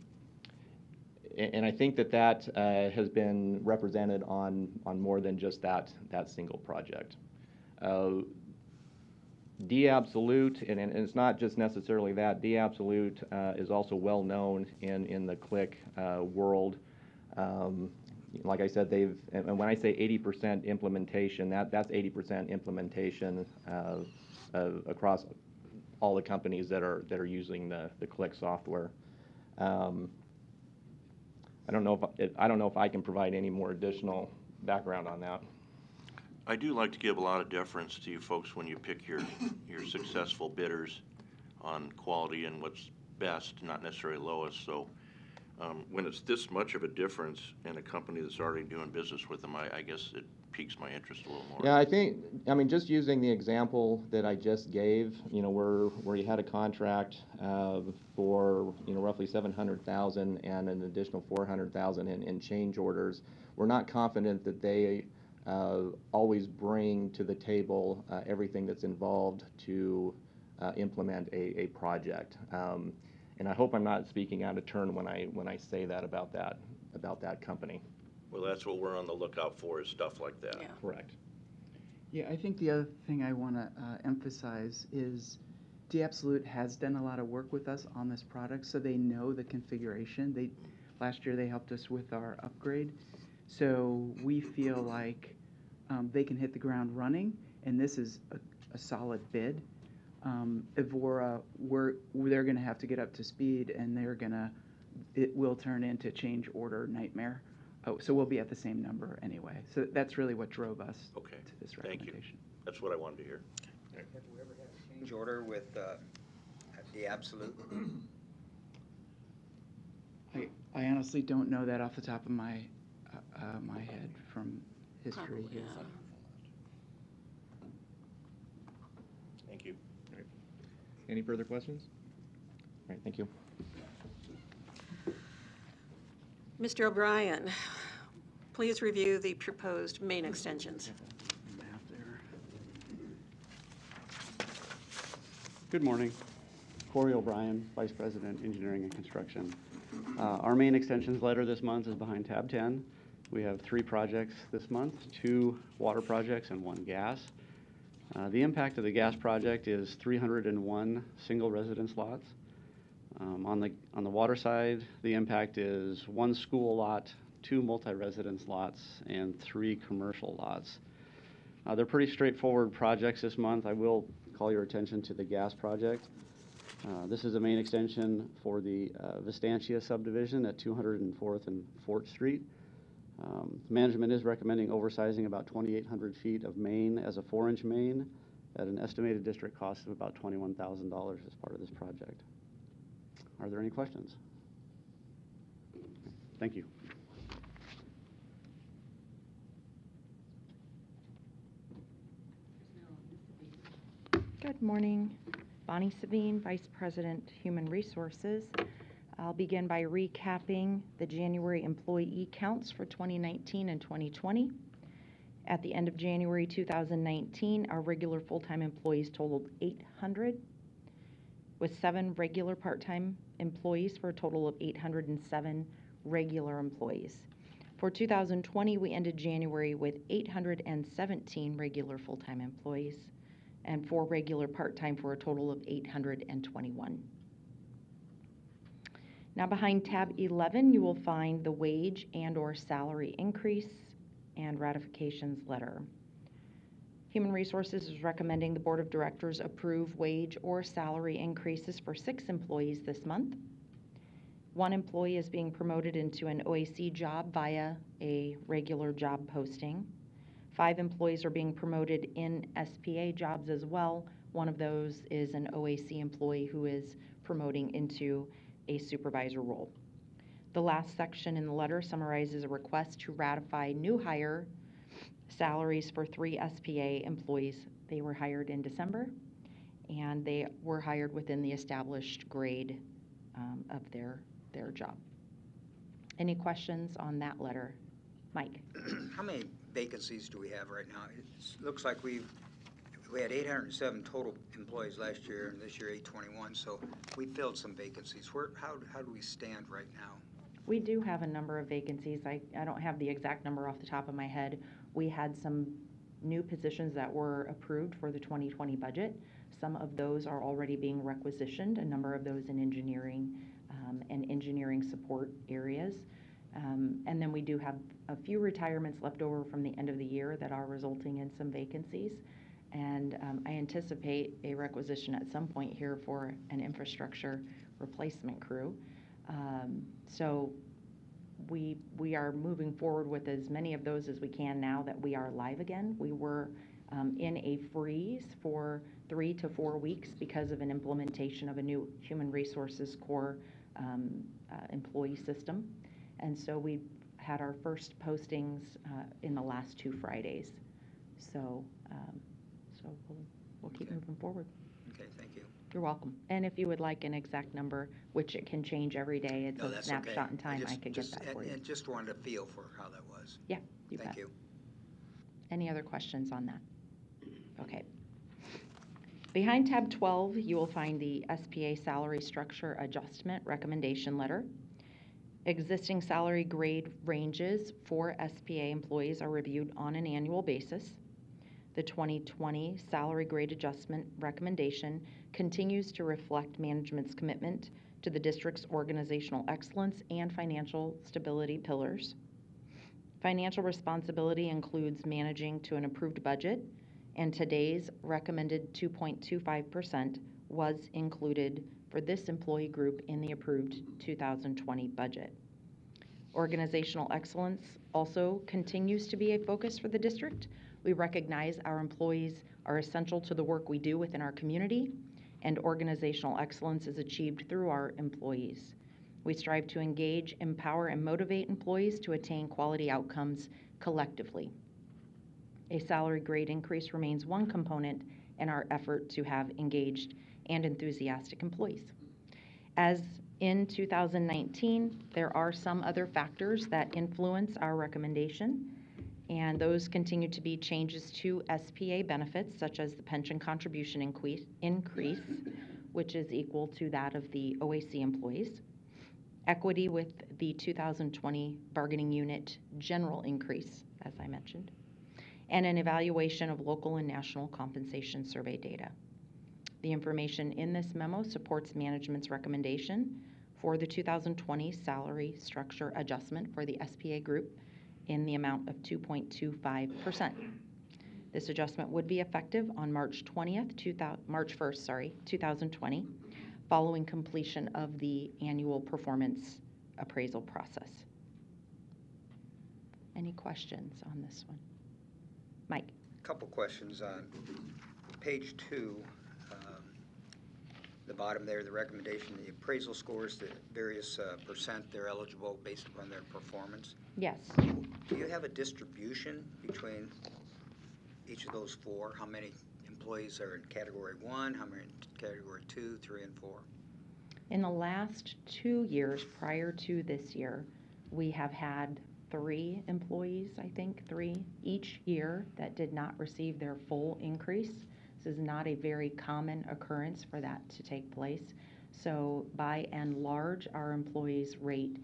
I think that has been represented on more than just that single project. D Absolute, and it's not just necessarily that, D Absolute is also well known in the CLIC world. Like I said, and when I say 80% implementation, that's 80% implementation across all the companies that are using the CLIC software. I don't know if I can provide any more additional background on that. I do like to give a lot of deference to you folks when you pick your successful bidders on quality and what's best, not necessarily lowest. So when it's this much of a difference in a company that's already doing business with them, I guess it piques my interest a little more. Yeah, I mean, just using the example that I just gave, where you had a contract for, roughly $700,000 and an additional $400,000 in change orders, we're not confident that they always bring to the table everything that's involved to implement a project. And I hope I'm not speaking out of turn when I say that about that company. Well, that's what we're on the lookout for, is stuff like that. Yeah. Correct. Yeah, I think the other thing I want to emphasize is D Absolute has done a lot of work with us on this product, so they know the configuration. Last year they helped us with our upgrade, so we feel like they can hit the ground running, and this is a solid bid. Evora, they're going to have to get up to speed, and it will turn into change order nightmare. Oh, so we'll be at the same number anyway. So that's really what drove us to this recommendation. Thank you. That's what I wanted to hear. Have we ever had a change order with the Absolute? I honestly don't know that off the top of my head from history. Probably, yeah. Thank you. All right. Any further questions? All right, thank you. Mr. O'Brien, please review the proposed main extensions. Good morning. Corey O'Brien, Vice President, Engineering and Construction. Our main extensions letter this month is behind tab 10. We have 3 projects this month, 2 water projects and 1 gas. The impact of the gas project is 301 single residence lots. On the water side, the impact is 1 school lot, 2 multi-residence lots, and 3 commercial lots. They're pretty straightforward projects this month. I will call your attention to the gas project. This is a main extension for the Vistantia subdivision at 204th and Fort Street. Management is recommending oversizing about 2,800 feet of main as a 4-inch main at an estimated district cost of about $21,000 as part of this project. Are there any questions? Thank you. Good morning. Bonnie Sabine, Vice President, Human Resources. I'll begin by recapping the January employee counts for 2019 and 2020. At the end of January 2019, our regular full-time employees totaled 800, with 7 regular part-time employees for a total of 807 regular employees. For 2020, we ended January with 817 regular full-time employees and 4 regular part-time for a total of 821. Now behind tab 11, you will find the wage and/or salary increase and ratifications letter. Human Resources is recommending the Board of Directors approve wage or salary increases for 6 employees this month. 1 employee is being promoted into an OAC job via a regular job posting. 5 employees are being promoted in SPA jobs as well, One of those is an OAC employee who is promoting into a supervisor role. The last section in the letter summarizes a request to ratify new hire salaries for 3 SPA employees. They were hired in December, and they were hired within the established grade of their job. Any questions on that letter? Mike? How many vacancies do we have right now? It looks like we had 807 total employees last year, and this year 821, so we filled some vacancies. How do we stand right now? We do have a number of vacancies. I don't have the exact number off the top of my head. We had some new positions that were approved for the 2020 budget. Some of those are already being requisitioned, a number of those in engineering and engineering support areas. And then we do have a few retirements left over from the end of the year that are resulting in some vacancies. And I anticipate a requisition at some point here for an infrastructure replacement crew. So we are moving forward with as many of those as we can now that we are live again. We were in a freeze for 3 to 4 weeks because of an implementation of a new human resources core employee system. And so we had our first postings in the last 2 Fridays. So we'll keep moving forward. Okay, thank you. You're welcome. And if you would like an exact number, which it can change every day, it's a snapshot in time, I could get that for you. And just wanted a feel for how that was. Yeah, you bet. Thank you. Any other questions on that? Okay. Behind tab 12, you will find the SPA salary structure adjustment recommendation letter. Existing salary grade ranges for SPA employees are reviewed on an annual basis. The 2020 salary grade adjustment recommendation continues to reflect management's commitment to the district's organizational excellence and financial stability pillars. Financial responsibility includes managing to an approved budget, and today's recommended 2.25% was included for this employee group in the approved 2020 budget. Organizational excellence also continues to be a focus for the district. We recognize our employees are essential to the work we do within our community, and organizational excellence is achieved through our employees. We strive to engage, empower, and motivate employees to attain quality outcomes collectively. A salary grade increase remains one component in our effort to have engaged and enthusiastic employees. As in 2019, there are some other factors that influence our recommendation, and those continue to be changes to SPA benefits, such as the pension contribution increase, which is equal to that of the OAC employees, equity with the 2020 bargaining unit general increase, as I mentioned, and an evaluation of local and national compensation survey data. The information in this memo supports management's recommendation for the 2020 salary structure adjustment for the SPA group in the amount of 2.25%. This adjustment would be effective on March 1st, 2020, following completion of the annual performance appraisal process. Any questions on this one? Mike? A couple questions on page 2. The bottom there, the recommendation, the appraisal scores, the various percent they're eligible based upon their performance. Yes. Do you have a distribution between each of those 4? How many employees are in category 1? How many in category 2, 3, and 4? In the last 2 years prior to this year, we have had 3 employees, I think, 3 each year that did not receive their full increase. This is not a very common occurrence for that to take place. So by and large, our employees rate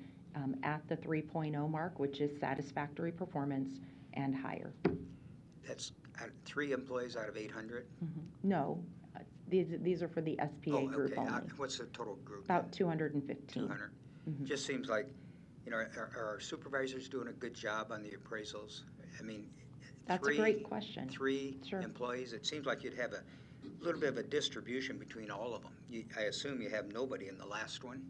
at the 3.0 mark, which is satisfactory performance and higher. That's 3 employees out of 800? Mm-hmm. No, these are for the SPA group only. What's the total group? About 215. 200. Mm-hmm. Just seems like, are our supervisors doing a good job on the appraisals? I mean, that's a great question. 3 employees, it seems like you'd have a little bit of a distribution between all of them. I assume you have nobody in the last one?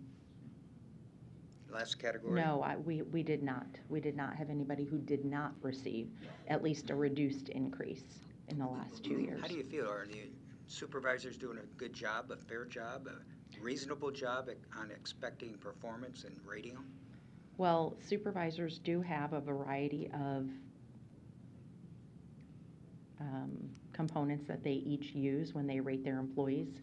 Last category? No, we did not. We did not have anybody who did not receive at least a reduced increase in the last 2 years. How do you feel? Are supervisors doing a good job, a fair job, a reasonable job on expecting performance and rating them? Well, supervisors do have a variety of components that they each use when they rate their employees.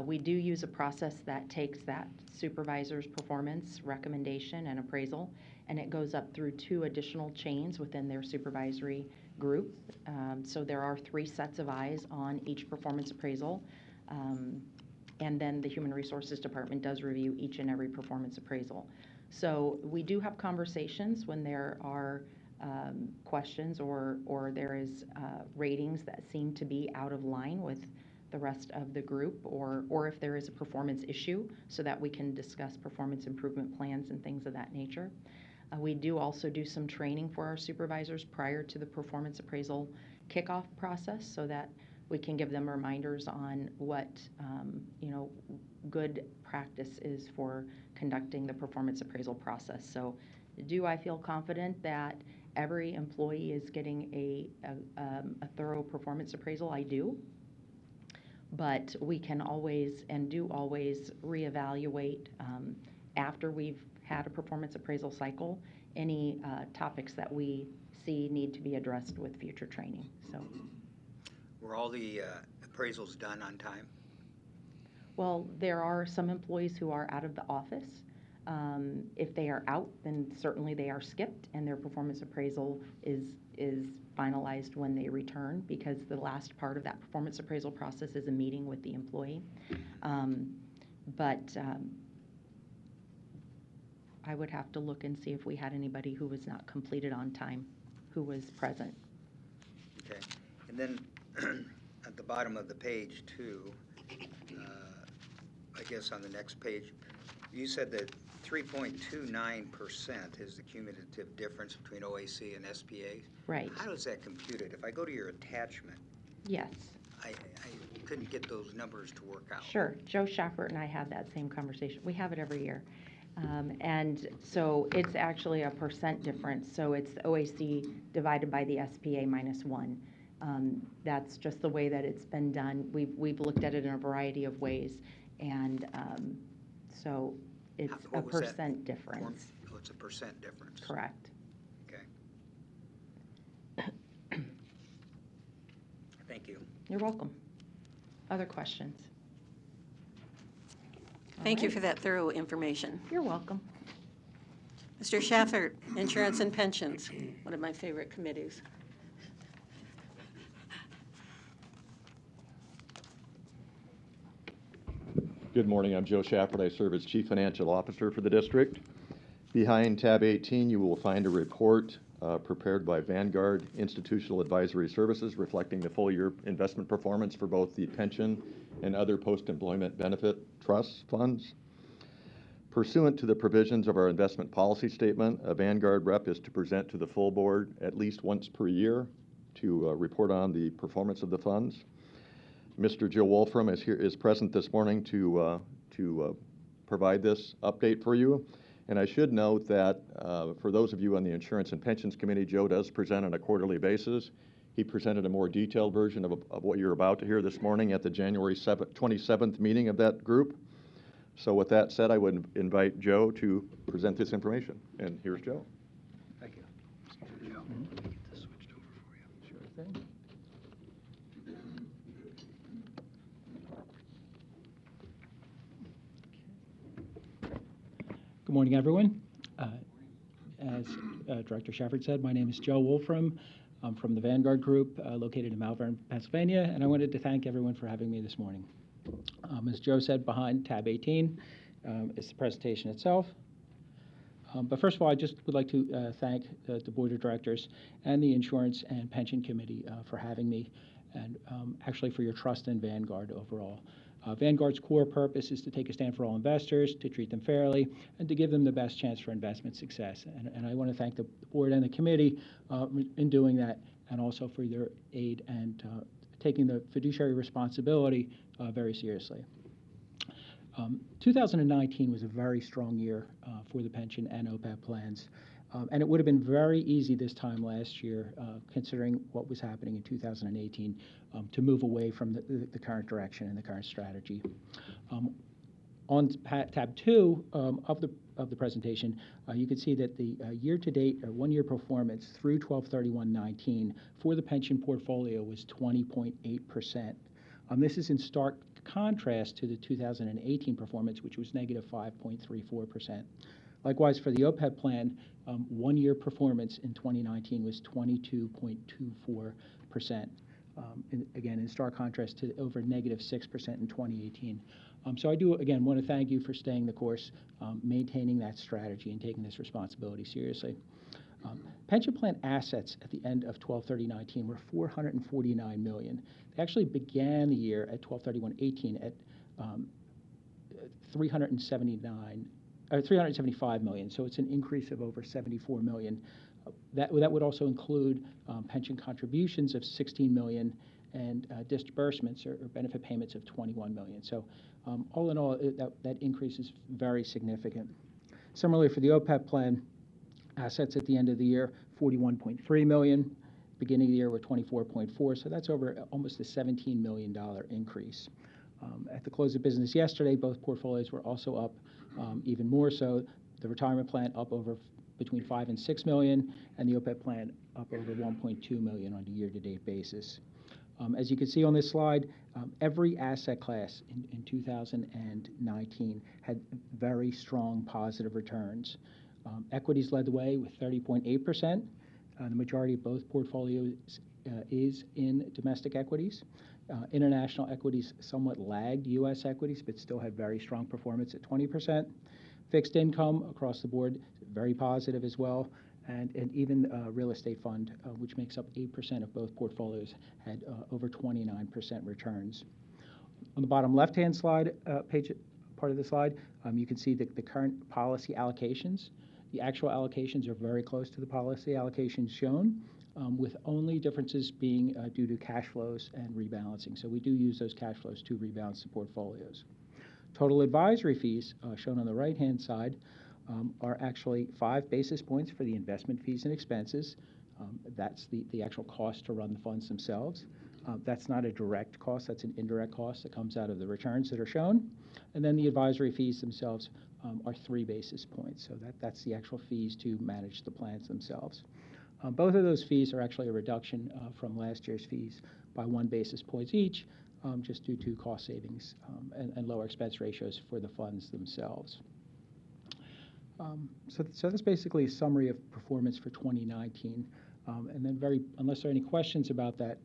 We do use a process that takes that supervisor's performance, recommendation, and appraisal, and it goes up through 2 additional chains within their supervisory group. So there are 3 sets of eyes on each performance appraisal. And then the Human Resources Department does review each and every performance appraisal. So we do have conversations when there are questions or there is ratings that seem to be out of line with the rest of the group, or if there is a performance issue, so that we can discuss performance improvement plans and things of that nature. We do also do some training for our supervisors prior to the performance appraisal kickoff process, so that we can give them reminders on what good practice is for conducting the performance appraisal process. So do I feel confident that every employee is getting a thorough performance appraisal? I do. But we can always and do always reevaluate after we've had a performance appraisal cycle any topics that we see need to be addressed with future training. So, were all the appraisals done on time? Well, there are some employees who are out of the office. If they are out, then certainly they are skipped, and their performance appraisal is finalized when they return, because the last part of that performance appraisal process is a meeting with the employee. But I would have to look and see if we had anybody who was not completed on time, who was present. Okay. And then at the bottom of the page, too, I guess on the next page, you said that 3.29% is the cumulative difference between OAC and SPA. Right. How is that computed? If I go to your attachment, Yes. I couldn't get those numbers to work out. Sure. Joe Schaffert and I had that same conversation. We have it every year. And so it's actually a percent difference. So it's the OAC divided by the SPA minus 1. That's just the way that it's been done. We've looked at it in a variety of ways. And so it's a percent difference. Oh, it's a percent difference. Correct. Okay. Thank you. You're welcome. Other questions? Thank you for that thorough information. You're welcome. Mr. Schaffert, Insurance and Pensions, one of my favorite committees. Good morning, I'm Joe Schaffert. I serve as Chief Financial Officer for the district. Behind tab 18, you will find a report prepared by Vanguard Institutional Advisory Services reflecting the full year investment performance for both the pension and other post-employment benefit trust funds. Pursuant to the provisions of our investment policy statement, a Vanguard rep is to present to the full board at least once per year to report on the performance of the funds. Mr. Joe Wolfram is present this morning to provide this update for you. And I should note that for those of you on the Insurance and Pensions Committee, Joe does present on a quarterly basis. He presented a more detailed version of what you're about to hear this morning at the January 27th meeting of that group. So with that said, I would invite Joe to present this information. And here's Joe. Thank you. Joe, get this switched over for you. Sure thing. Good morning, everyone. As Director Schaffert said, my name is Joe Wolfram. I'm from the Vanguard Group located in Malvern, Pennsylvania, and I wanted to thank everyone for having me this morning. As Joe said, behind tab 18 is the presentation itself. But first of all, I just would like to thank the Board of Directors and the Insurance and Pension Committee for having me, and actually for your trust in Vanguard overall. Vanguard's core purpose is to take a stand for all investors, to treat them fairly, and to give them the best chance for investment success. And I want to thank the board and the committee in doing that, and also for their aid and taking the fiduciary responsibility very seriously. 2019 was a very strong year for the pension and OPEB plans. And it would have been very easy this time last year, considering what was happening in 2018, to move away from the current direction and the current strategy. On tab 2 of the presentation, you can see that the year-to-date or one-year performance through 12/31/19 for the pension portfolio was 20.8%. This is in stark contrast to the 2018 performance, which was negative 5.34%. Likewise, for the OPEB plan, one-year performance in 2019 was 22.24%. Again, in stark contrast to over negative 6% in 2018. So I do, again, want to thank you for staying the course, maintaining that strategy, and taking this responsibility seriously. Pension plan assets at the end of 12/30/19 were $449 million. They actually began the year at 12/31/18 at 375 million. So it's an increase of over 74 million. That would also include pension contributions of 16 million and disbursements or benefit payments of 21 million. So all in all, that increase is very significant. Similarly, for the OPEB plan, assets at the end of the year, 41.3 million. Beginning of the year were 24.4, so that's over almost a $17 million increase. At the close of business yesterday, both portfolios were also up even more so. The retirement plan up over between 5 and 6 million, and the OPEB plan up over 1.2 million on a year-to-date basis. As you can see on this slide, every asset class in 2019 had very strong positive returns. Equities led the way with 30.8%. The majority of both portfolios is in domestic equities. International equities somewhat lagged U.S. equities, but still had very strong performance at 20%. Fixed income across the board, very positive as well. And even real estate fund, which makes up 8% of both portfolios, had over 29% returns. On the bottom left-hand slide, part of the slide, you can see the current policy allocations. The actual allocations are very close to the policy allocations shown, with only differences being due to cash flows and rebalancing. So we do use those cash flows to rebalance the portfolios. Total advisory fees, shown on the right-hand side, are actually 5 basis points for the investment fees and expenses. That's the actual cost to run the funds themselves. That's not a direct cost, that's an indirect cost that comes out of the returns that are shown. And then the advisory fees themselves are 3 basis points. So that's the actual fees to manage the plans themselves. Both of those fees are actually a reduction from last year's fees by 1 basis point each, just due to cost savings and lower expense ratios for the funds themselves. So that's basically a summary of performance for 2019. And then unless there are any questions about that,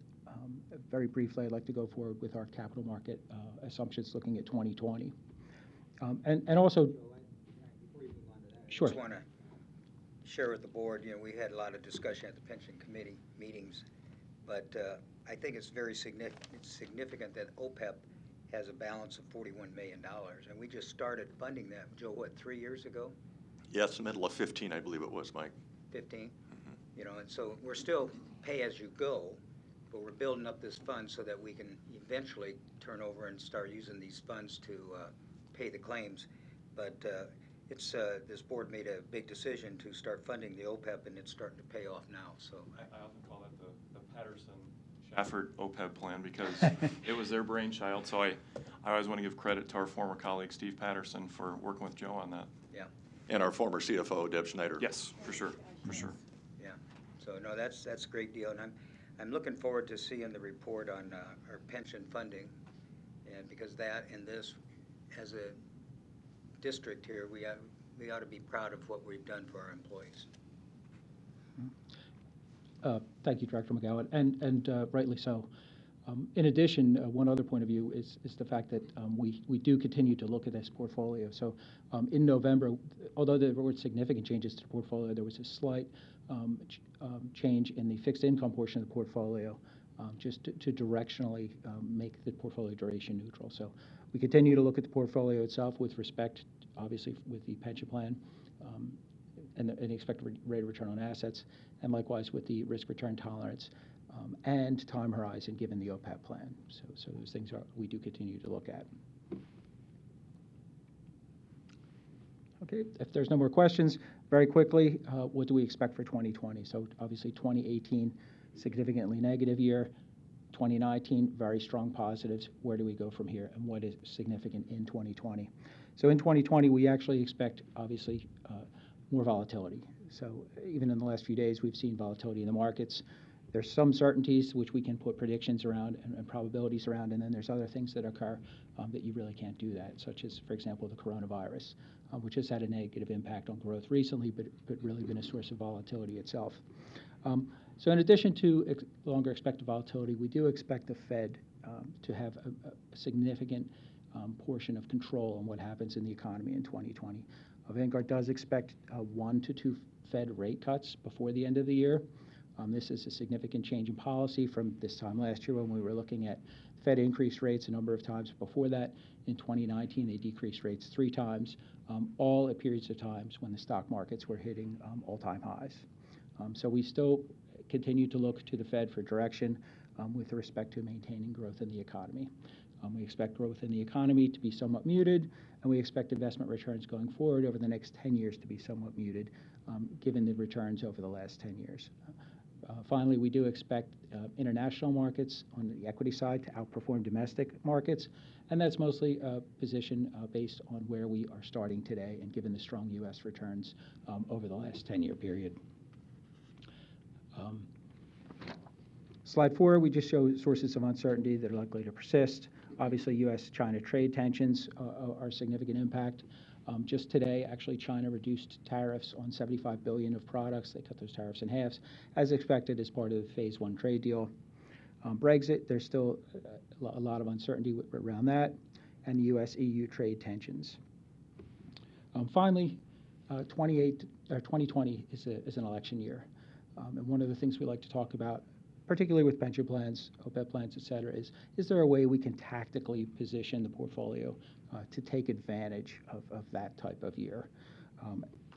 very briefly, I'd like to go forward with our capital market assumptions looking at 2020. And also, sure. I just want to share with the board, we had a lot of discussion at the pension committee meetings, but I think it's very significant that OPEB has a balance of $41 million, and we just started funding that, Joe, what, 3 years ago? Yes, the middle of 15, I believe it was, Mike. 15? And so we're still pay as you go, but we're building up this fund so that we can eventually turn over and start using these funds to pay the claims. But this board made a big decision to start funding the OPEB, and it's starting to pay off now. So I often call that the Patterson-Shafford OPEB plan because it was their brainchild. So I always want to give credit to our former colleague Steve Patterson for working with Joe on that. Yeah. And our former CFO Deb Schneider. Yes, for sure, for sure. Yeah. So no, that's a great deal, and I'm looking forward to seeing the report on our pension funding, and because that and this, as a district here, we ought to be proud of what we've done for our employees. Thank you, Director McGowan, and rightly so. In addition, one other point of view is the fact that we do continue to look at this portfolio. So in November, although there were significant changes to the portfolio, there was a slight change in the fixed income portion of the portfolio, just to directionally make the portfolio duration neutral. So we continue to look at the portfolio itself with respect, obviously, with the pension plan and the expected rate of return on assets, and likewise with the risk return tolerance and time horizon given the OPEB plan. So those things we do continue to look at. Okay, if there's no more questions, very quickly, what do we expect for 2020? So obviously 2018, significantly negative year. 2019, very strong positives. Where do we go from here, and what is significant in 2020? So in 2020, we actually expect, obviously, more volatility. So even in the last few days, we've seen volatility in the markets. There's some certainties which we can put predictions around and probabilities around, and then there's other things that occur that you really can't do that, such as, for example, the coronavirus, which has had a negative impact on growth recently, but really been a source of volatility itself. So in addition to longer expected volatility, we do expect the Fed to have a significant portion of control on what happens in the economy in 2020. Vanguard does expect 1 to 2 Fed rate cuts before the end of the year. This is a significant change in policy from this time last year when we were looking at Fed increased rates a number of times before that. In 2019, they decreased rates 3 times, all at periods of times when the stock markets were hitting all-time highs. So we still continue to look to the Fed for direction with respect to maintaining growth in the economy. We expect growth in the economy to be somewhat muted, and we expect investment returns going forward over the next 10 years to be somewhat muted, given the returns over the last 10 years. Finally, we do expect international markets on the equity side to outperform domestic markets, and that's mostly a position based on where we are starting today and given the strong U.S. returns over the last 10-year period. Slide 4, we just show sources of uncertainty that are likely to persist. Obviously, U.S.-China trade tensions are a significant impact. Just today, actually, China reduced tariffs on $75 billion of products. They cut those tariffs in half, as expected as part of the Phase 1 trade deal. Brexit, there's still a lot of uncertainty around that, and the U.S.-EU trade tensions. Finally, 2020 is an election year. And one of the things we like to talk about, particularly with pension plans, OPEB plans, et cetera, is there a way we can tactically position the portfolio to take advantage of that type of year?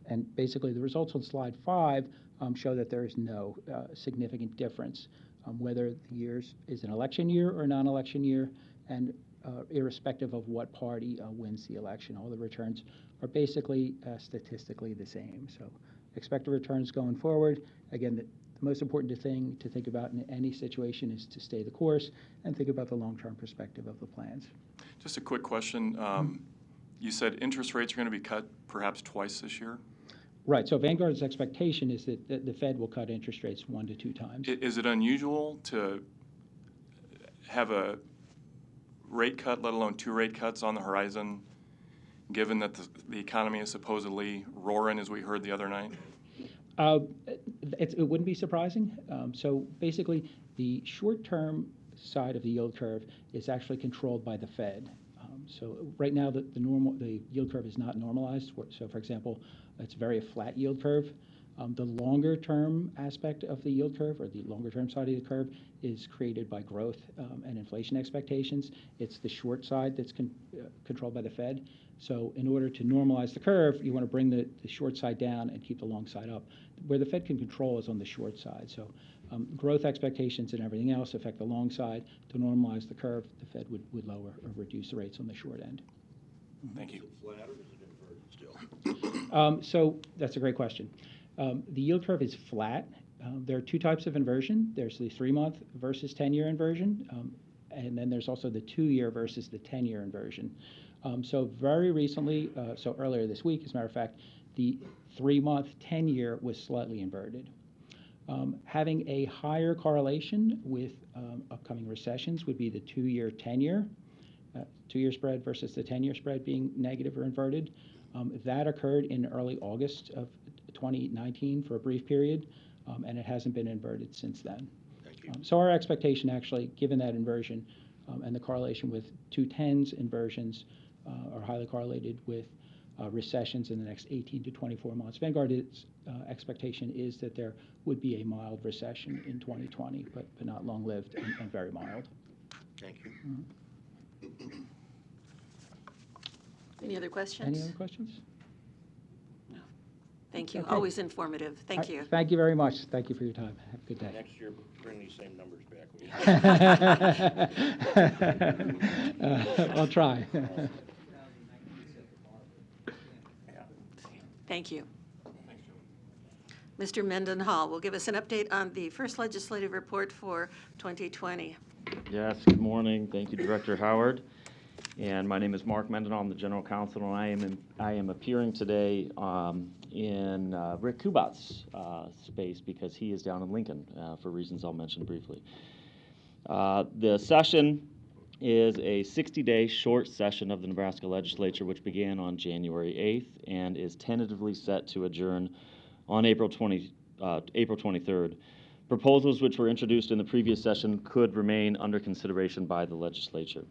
And basically, the results on slide 5 show that there is no significant difference whether the year is an election year or a non-election year, and irrespective of what party wins the election. All the returns are basically statistically the same. So expected returns going forward, again, the most important thing to think about in any situation is to stay the course and think about the long-term perspective of the plans. Just a quick question. You said interest rates are going to be cut perhaps twice this year? Right. So Vanguard's expectation is that the Fed will cut interest rates 1 to 2 times. Is it unusual to have a rate cut, let alone 2 rate cuts on the horizon, given that the economy is supposedly roaring, as we heard the other night? It wouldn't be surprising. So basically, the short-term side of the yield curve is actually controlled by the Fed. So right now, the yield curve is not normalized. So for example, it's very flat yield curve. The longer-term aspect of the yield curve, or the longer-term side of the curve, is created by growth and inflation expectations. It's the short side that's controlled by the Fed. So in order to normalize the curve, you want to bring the short side down and keep the long side up. Where the Fed can control is on the short side. So growth expectations and everything else affect the long side. To normalize the curve, the Fed would lower or reduce the rates on the short end. Thank you. Is it flat or is it inverted still? So that's a great question. The yield curve is flat. There are 2 types of inversion. There's the 3-month versus 10-year inversion, and then there's also the 2-year versus the 10-year inversion. So very recently, so earlier this week, as a matter of fact, the 3-month 10-year was slightly inverted. Having a higher correlation with upcoming recessions would be the 2-year 10-year, 2-year spread versus the 10-year spread being negative or inverted. That occurred in early August of 2019 for a brief period, and it hasn't been inverted since then. Thank you. So our expectation, actually, given that inversion and the correlation with 210s inversions are highly correlated with recessions in the next 18 to 24 months. Vanguard's expectation is that there would be a mild recession in 2020, but not long-lived and very mild. Thank you. Mm-hmm. Any other questions? Any other questions? No. Thank you. Okay. Always informative. Thank you. Thank you very much. Thank you for your time. Have a good day. Next year, bring these same numbers back. I'll try. Thank you. Mr. Mendenhall will give us an update on the first legislative report for 2020. Yes, good morning. Thank you, Director Howard. And my name is Mark Mendenhall. I'm the General Counsel, and I am appearing today in Rick Kubat's space because he is down in Lincoln for reasons I'll mention briefly. The session is a 60-day short session of the Nebraska Legislature, which began on January 8th and is tentatively set to adjourn on April 23rd. Proposals which were introduced in the previous session could remain under consideration by the legislature.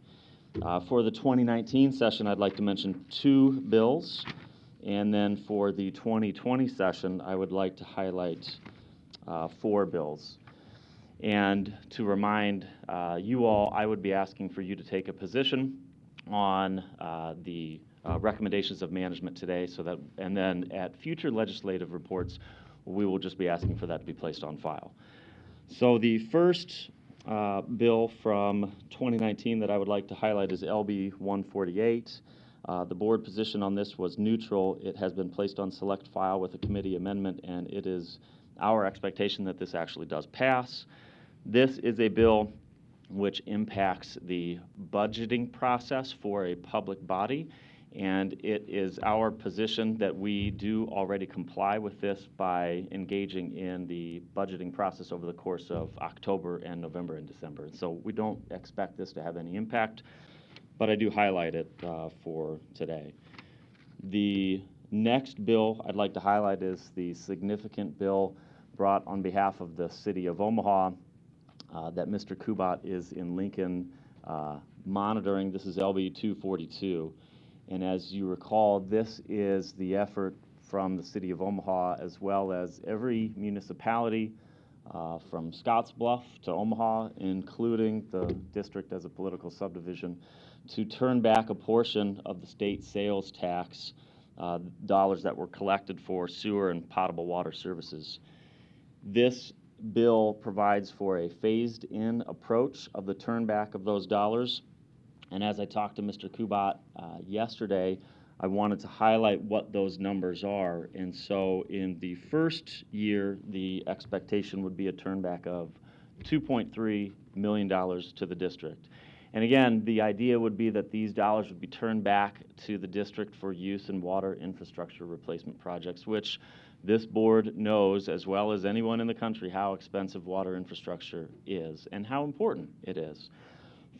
For the 2019 session, I'd like to mention 2 bills, and then for the 2020 session, I would like to highlight 4 bills. And to remind you all, I would be asking for you to take a position on the recommendations of management today, so that, and then at future legislative reports, we will just be asking for that to be placed on file. So the first bill from 2019 that I would like to highlight is LB 148. The board position on this was neutral. It has been placed on select file with a committee amendment, and it is our expectation that this actually does pass. This is a bill which impacts the budgeting process for a public body, and it is our position that we do already comply with this by engaging in the budgeting process over the course of October and November and December. So we don't expect this to have any impact, but I do highlight it for today. The next bill I'd like to highlight is the significant bill brought on behalf of the City of Omaha that Mr. Kubat is in Lincoln monitoring. This is LB 242. And as you recall, this is the effort from the City of Omaha, as well as every municipality from Scottsbluff to Omaha, including the district as a political subdivision, to turn back a portion of the state sales tax dollars that were collected for sewer and potable water services. This bill provides for a phased-in approach of the turnback of those dollars. And as I talked to Mr. Kubat yesterday, I wanted to highlight what those numbers are. And so in the first year, the expectation would be a turnback of $2.3 million to the district. And again, the idea would be that these dollars would be turned back to the district for use in water infrastructure replacement projects, which this board knows, as well as anyone in the country, how expensive water infrastructure is and how important it is.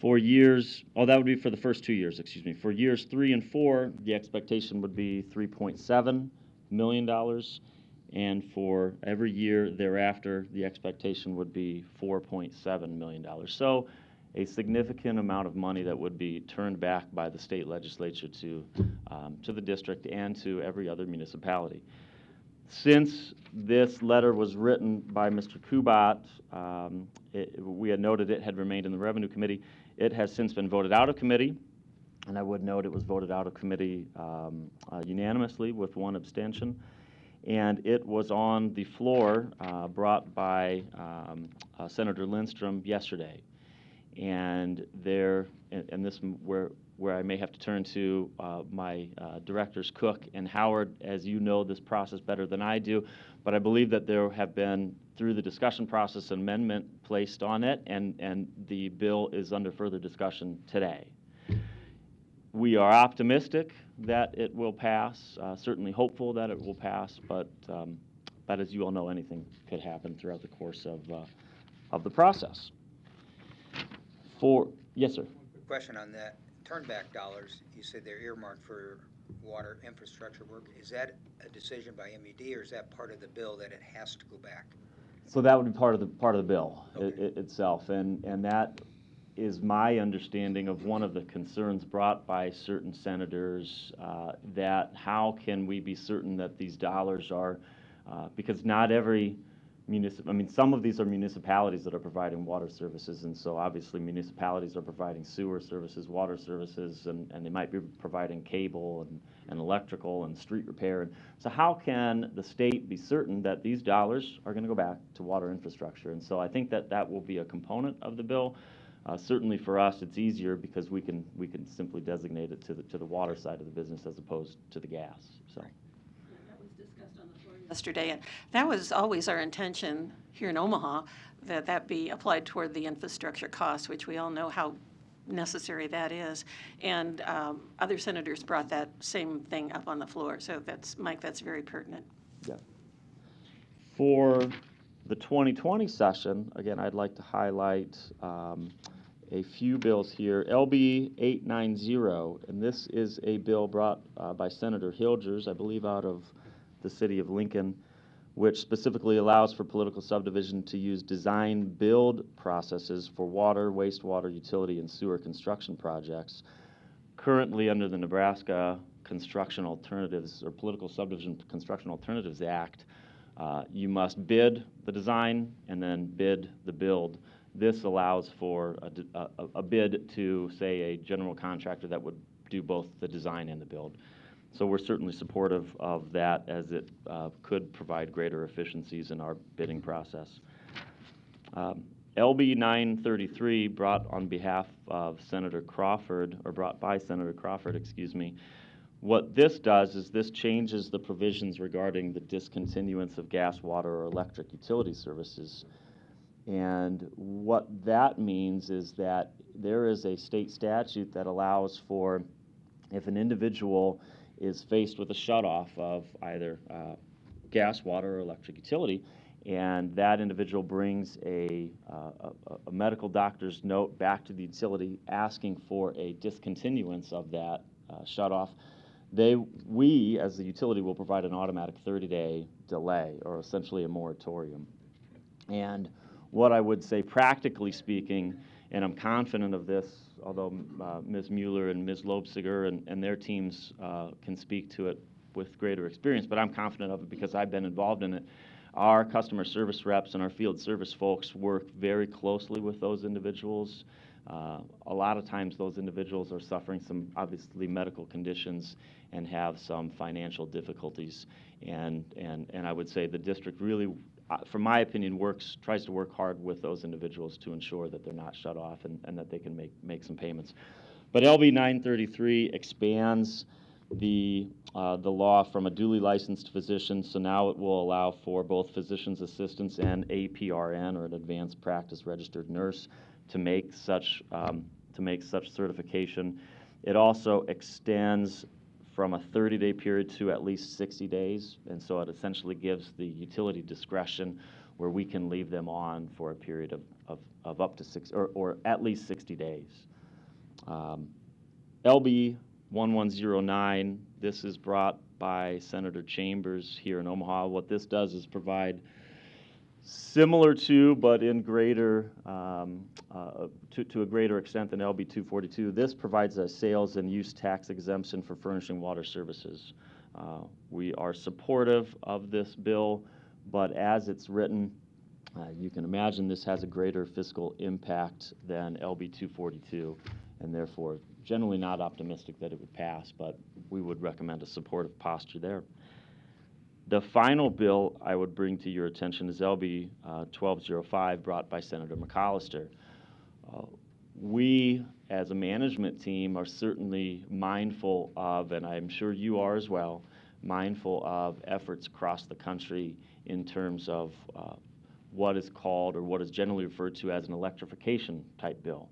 For years, that would be for the first 2 years, excuse me. For years 3 and 4, the expectation would be $3.7 million. And for every year thereafter, the expectation would be $4.7 million. So a significant amount of money that would be turned back by the state legislature to the district and to every other municipality. Since this letter was written by Mr. Kubat, we had noted it had remained in the Revenue Committee. It has since been voted out of committee, and I would note it was voted out of committee unanimously with 1 abstention. And it was on the floor brought by Senator Lindstrom yesterday. And this where I may have to turn to my directors Cook and Howard, as you know this process better than I do, but I believe that there have been, through the discussion process, an amendment placed on it, and the bill is under further discussion today. We are optimistic that it will pass, certainly hopeful that it will pass, but as you all know, anything could happen throughout the course of the process. Yes, sir. Quick question on that. Turnback dollars, you said they're earmarked for water infrastructure work. Is that a decision by MED, or is that part of the bill that it has to go back? So that would be part of the bill Okay. itself, and that is my understanding of one of the concerns brought by certain senators, that how can we be certain that these dollars are, because not every some of these are municipalities that are providing water services, and so obviously municipalities are providing sewer services, water services, and they might be providing cable and electrical and street repair. And so how can the state be certain that these dollars are going to go back to water infrastructure? And so I think that will be a component of the bill. Certainly for us, it's easier because we can simply designate it to the water side of the business as opposed to the gas. So. That was discussed on the floor yesterday, and that was always our intention here in Omaha, that that be applied toward the infrastructure costs, which we all know how necessary that is. And other senators brought that same thing up on the floor. So that's, Mike, that's very pertinent. Yeah. For the 2020 session, again, I'd like to highlight a few bills here. LB 890, and this is a bill brought by Senator Hilgers, I believe out of the city of Lincoln, which specifically allows for political subdivision to use design-build processes for water, wastewater, utility, and sewer construction projects. Currently, under the Nebraska Construction Alternatives or Political Subdivision Construction Alternatives Act, you must bid the design and then bid the build. This allows for a bid to, say, a general contractor that would do both the design and the build. So we're certainly supportive of that, as it could provide greater efficiencies in our bidding process. LB 933, brought on behalf of Senator Crawford, or brought by Senator Crawford, excuse me. What this does is this changes the provisions regarding the discontinuance of gas, water, or electric utility services. And what that means is that there is a state statute that allows for, if an individual is faced with a shutoff of either gas, water, or electric utility, and that individual brings a medical doctor's note back to the utility asking for a discontinuance of that shutoff, we, as the utility, will provide an automatic 30-day delay, or essentially a moratorium. And what I would say, practically speaking, and I'm confident of this, although Ms. Mueller and Ms. Lobsiger and their teams can speak to it with greater experience, but I'm confident of it because I've been involved in it. Our customer service reps and our field service folks work very closely with those individuals. A lot of times those individuals are suffering some, obviously, medical conditions and have some financial difficulties. And I would say the district really, from my opinion, tries to work hard with those individuals to ensure that they're not shut off and that they can make some payments. But LB 933 expands the law from a duly licensed physician, so now it will allow for both physician's assistants and APRN, or an advanced practice registered nurse, to make such certification. It also extends from a 30-day period to at least 60 days, and so it essentially gives the utility discretion where we can leave them on for a period of up to or at least 60 days. LB 1109, this is brought by Senator Chambers here in Omaha. What this does is provide similar to, but in greater, to a greater extent than LB 242, this provides a sales and use tax exemption for furnishing water services. We are supportive of this bill, but as it's written, you can imagine this has a greater fiscal impact than LB 242, and therefore generally not optimistic that it would pass, but we would recommend a supportive posture there. The final bill I would bring to your attention is LB 1205, brought by Senator McAllister. We, as a management team, are certainly mindful of, and I'm sure you are as well, mindful of efforts across the country in terms of what is called, or what is generally referred to as, an electrification type bill.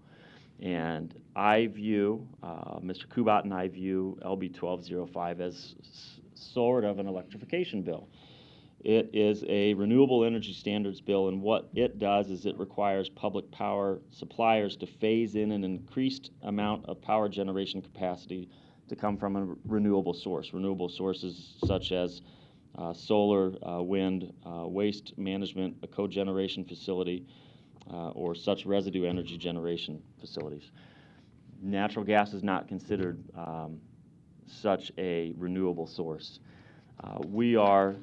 And I view, Mr. Kubat and I view LB 1205 as sort of an electrification bill. It is a renewable energy standards bill, and what it does is it requires public power suppliers to phase in an increased amount of power generation capacity to come from a renewable source. Renewable sources such as solar, wind, waste management, a cogeneration facility, or such residue energy generation facilities. Natural gas is not considered such a renewable source. We are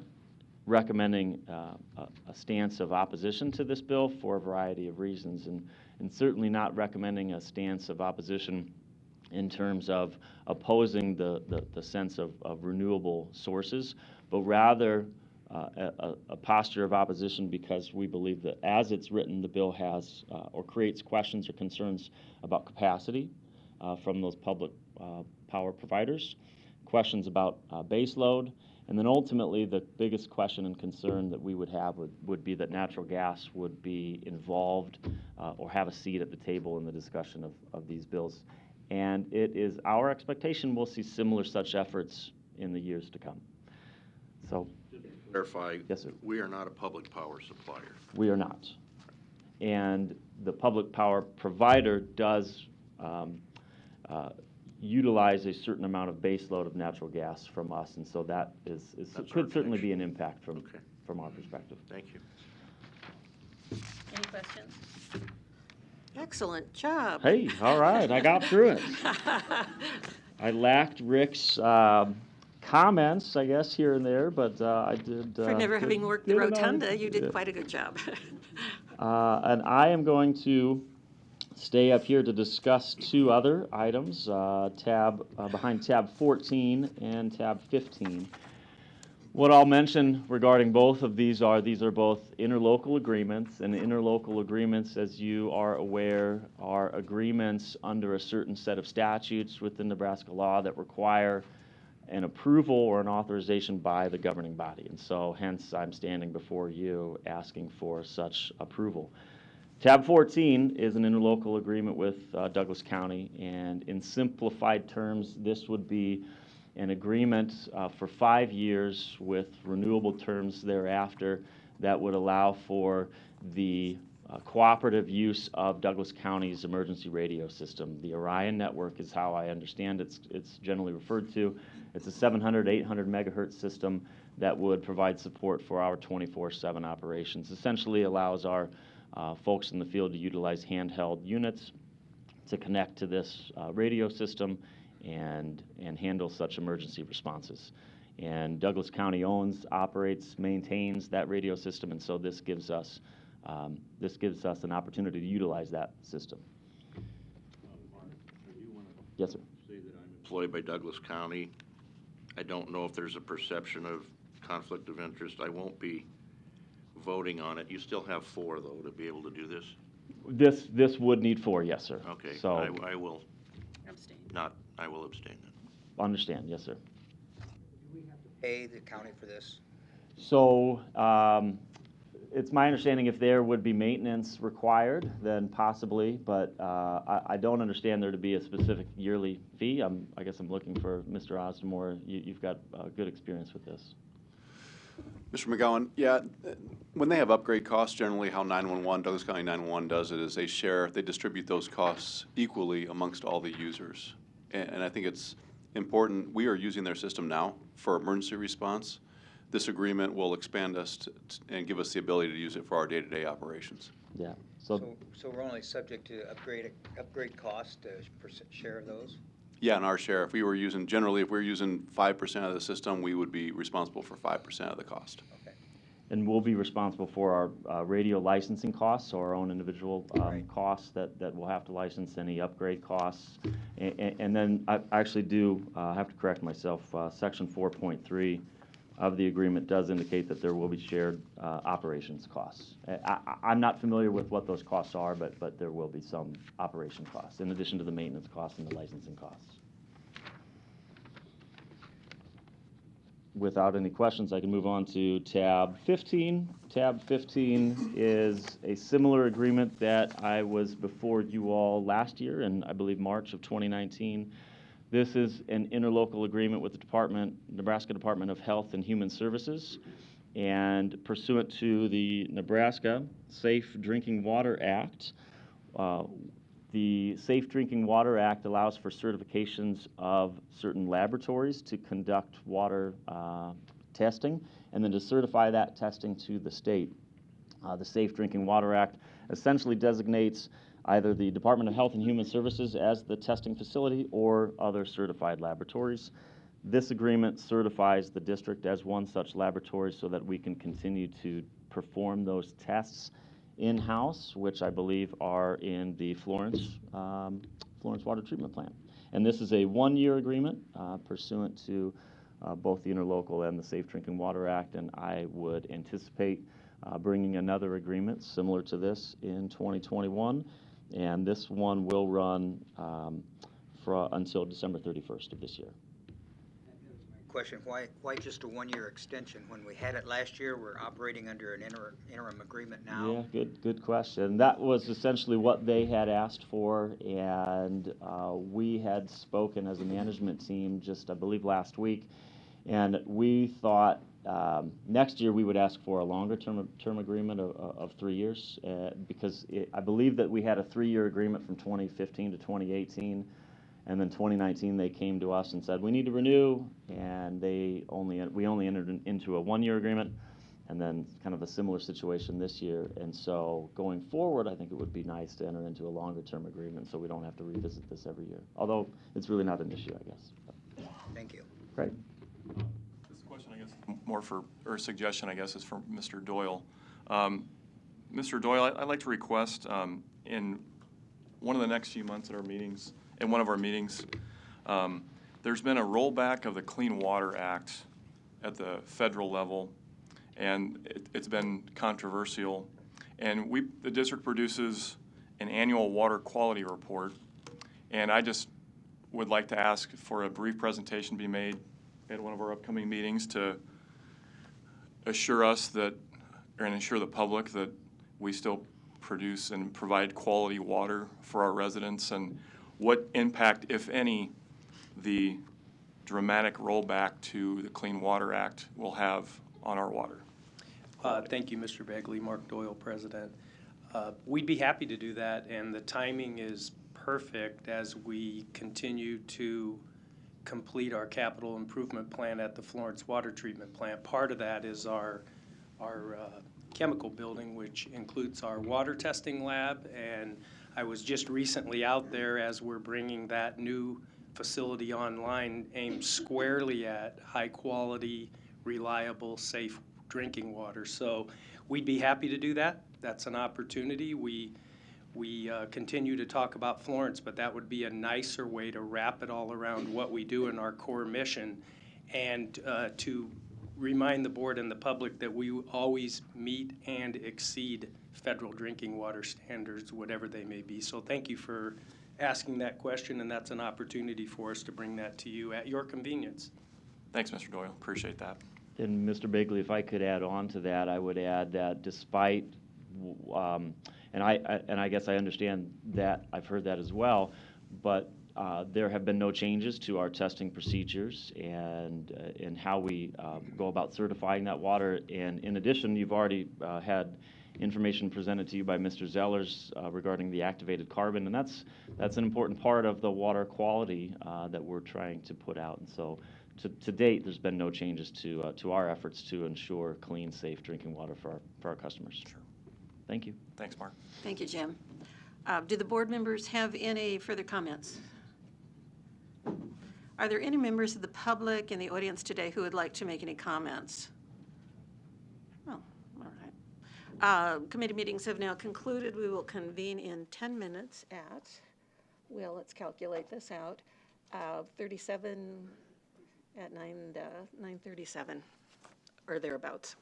recommending a stance of opposition to this bill for a variety of reasons, and certainly not recommending a stance of opposition in terms of opposing the sense of renewable sources, but rather a posture of opposition because we believe that as it's written, the bill has or creates questions or concerns about capacity from those public power providers, questions about base load, And then ultimately, the biggest question and concern that we would have would be that natural gas would be involved or have a seat at the table in the discussion of these bills. And it is our expectation we'll see similar such efforts in the years to come. So, Just to clarify, yes, sir. We are not a public power supplier. We are not. And the public power provider does utilize a certain amount of base load of natural gas from us, and so that could certainly be an impact from our perspective. Thank you. Any questions? Excellent job. Hey, all right, I got through it. I lacked Rick's comments, I guess, here and there, but I did. For never having worked the rotunda, you did quite a good job. And I am going to stay up here to discuss two other items, behind tab 14 and tab 15. What I'll mention regarding both of these are both interlocal agreements, and interlocal agreements, as you are aware, are agreements under a certain set of statutes within Nebraska law that require an approval or an authorization by the governing body. And so hence I'm standing before you asking for such approval. Tab 14 is an interlocal agreement with Douglas County, and in simplified terms, this would be an agreement for 5 years with renewable terms thereafter that would allow for the cooperative use of Douglas County's emergency radio system. The Orion network is how I understand it's generally referred to. It's a 700, 800 megahertz system that would provide support for our 24/7 operations. Essentially allows our folks in the field to utilize handheld units to connect to this radio system and handle such emergency responses. And Douglas County owns, operates, maintains that radio system, and so this gives us an opportunity to utilize that system. Yes, sir. Say that I'm employed by Douglas County. I don't know if there's a perception of conflict of interest. I won't be voting on it. You still have 4, though, to be able to do this? This would need 4, yes, sir. Okay, so I will abstain. I will abstain then. Understand, yes, sir. Do we have to pay the county for this? So it's my understanding if there would be maintenance required, then possibly, but I don't understand there to be a specific yearly fee. I guess I'm looking for Mr. Osmore. You've got good experience with this. Mr. McGowan, yeah, when they have upgrade costs, generally how Douglas County 911 does it is they distribute those costs equally amongst all the users. And I think it's important, we are using their system now for emergency response. This agreement will expand us and give us the ability to use it for our day-to-day operations. Yeah. So we're only subject to upgrade cost, share of those? Yeah, and our share, if we're using 5% of the system, we would be responsible for 5% of the cost. Okay. And we'll be responsible for our radio licensing costs, so our own individual costs that we'll have to license, any upgrade costs. And then I actually do have to correct myself. Section 4.3 of the agreement does indicate that there will be shared operations costs. I'm not familiar with what those costs are, but there will be some operation costs in addition to the maintenance costs and the licensing costs. Without any questions, I can move on to tab 15. Tab 15 is a similar agreement that I was before you all last year in, I believe, March of 2019. This is an interlocal agreement with the Nebraska Department of Health and Human Services, and pursuant to the Nebraska Safe Drinking Water Act, the Safe Drinking Water Act allows for certifications of certain laboratories to conduct water testing, and then to certify that testing to the state. The Safe Drinking Water Act essentially designates either the Department of Health and Human Services as the testing facility or other certified laboratories. This agreement certifies the district as one such laboratory so that we can continue to perform those tests in-house, which I believe are in the Florence Water Treatment Plant. And this is a 1-year agreement pursuant to both the interlocal and the Safe Drinking Water Act, and I would anticipate bringing another agreement similar to this in 2021, and this one will run until December 31st of this year. question. Why just a one-year extension? When we had it last year, we're operating under an interim agreement now. Yeah, good question. That was essentially what they had asked for, and we had spoken as a management team just, I believe, last week, and we thought next year we would ask for a longer term agreement of 3 years, because I believe that we had a 3-year agreement from 2015 to 2018. And then 2019, they came to us and said, we need to renew, and we only entered into a 1-year agreement, and then kind of a similar situation this year. And so going forward, I think it would be nice to enter into a longer-term agreement so we don't have to revisit this every year, although it's really not an issue, I guess. Thank you. Great. This question, I guess, more for, or suggestion, I guess, is from Mr. Doyle. Mr. Doyle, I'd like to request in one of the next few months at our meetings, in one of our meetings, there's been a rollback of the Clean Water Act at the federal level, and it's been controversial. And the district produces an annual water quality report, and I just would like to ask for a brief presentation be made at one of our upcoming meetings to assure us that, and assure the public that we still produce and provide quality water for our residents, and what impact, if any, the dramatic rollback to the Clean Water Act will have on our water. Thank you, Mr. Begley. Mark Doyle, President. We'd be happy to do that, and the timing is perfect as we continue to complete our capital improvement plan at the Florence Water Treatment Plant. Part of that is our chemical building, which includes our water testing lab, and I was just recently out there as we're bringing that new facility online, aimed squarely at high-quality, reliable, safe drinking water. So we'd be happy to do that. That's an opportunity. We continue to talk about Florence, but that would be a nicer way to wrap it all around what we do in our core mission, and to remind the board and the public that we always meet and exceed federal drinking water standards, whatever they may be. So thank you for asking that question, and that's an opportunity for us to bring that to you at your convenience. Thanks, Mr. Doyle. Appreciate that. And Mr. Bigley, if I could add on to that, I would add that despite, and I guess I understand that, I've heard that as well, but there have been no changes to our testing procedures and in how we go about certifying that water. And in addition, you've already had information presented to you by Mr. Zellers regarding the activated carbon, and that's an important part of the water quality that we're trying to put out. And so to date, there's been no changes to our efforts to ensure clean, safe drinking water for our customers. Sure. Thank you. Thanks, Mark. Thank you, Jim. Do the board members have any further comments? Are there any members of the public in the audience today who would like to make any comments? Oh, all right. Committee meetings have now concluded. We will convene in 10 minutes at, well, let's calculate this out, 37 at 9:37 or thereabouts.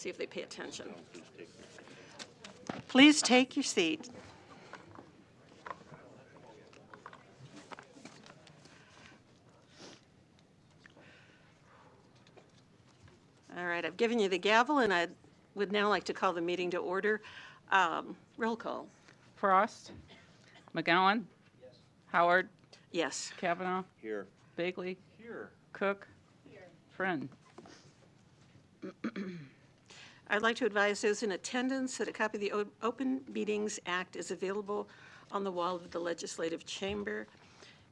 see if they pay attention. Please take your seat. All right, I've given you the gavel, and I would now like to call the meeting to order. Roll call. Frost. McGowan. Howard. Yes. Kavanaugh. Here. Bagley. Here. Cook. Friend. I'd like to advise those in attendance that a copy of the Open Meetings Act is available on the wall of the Legislative Chamber.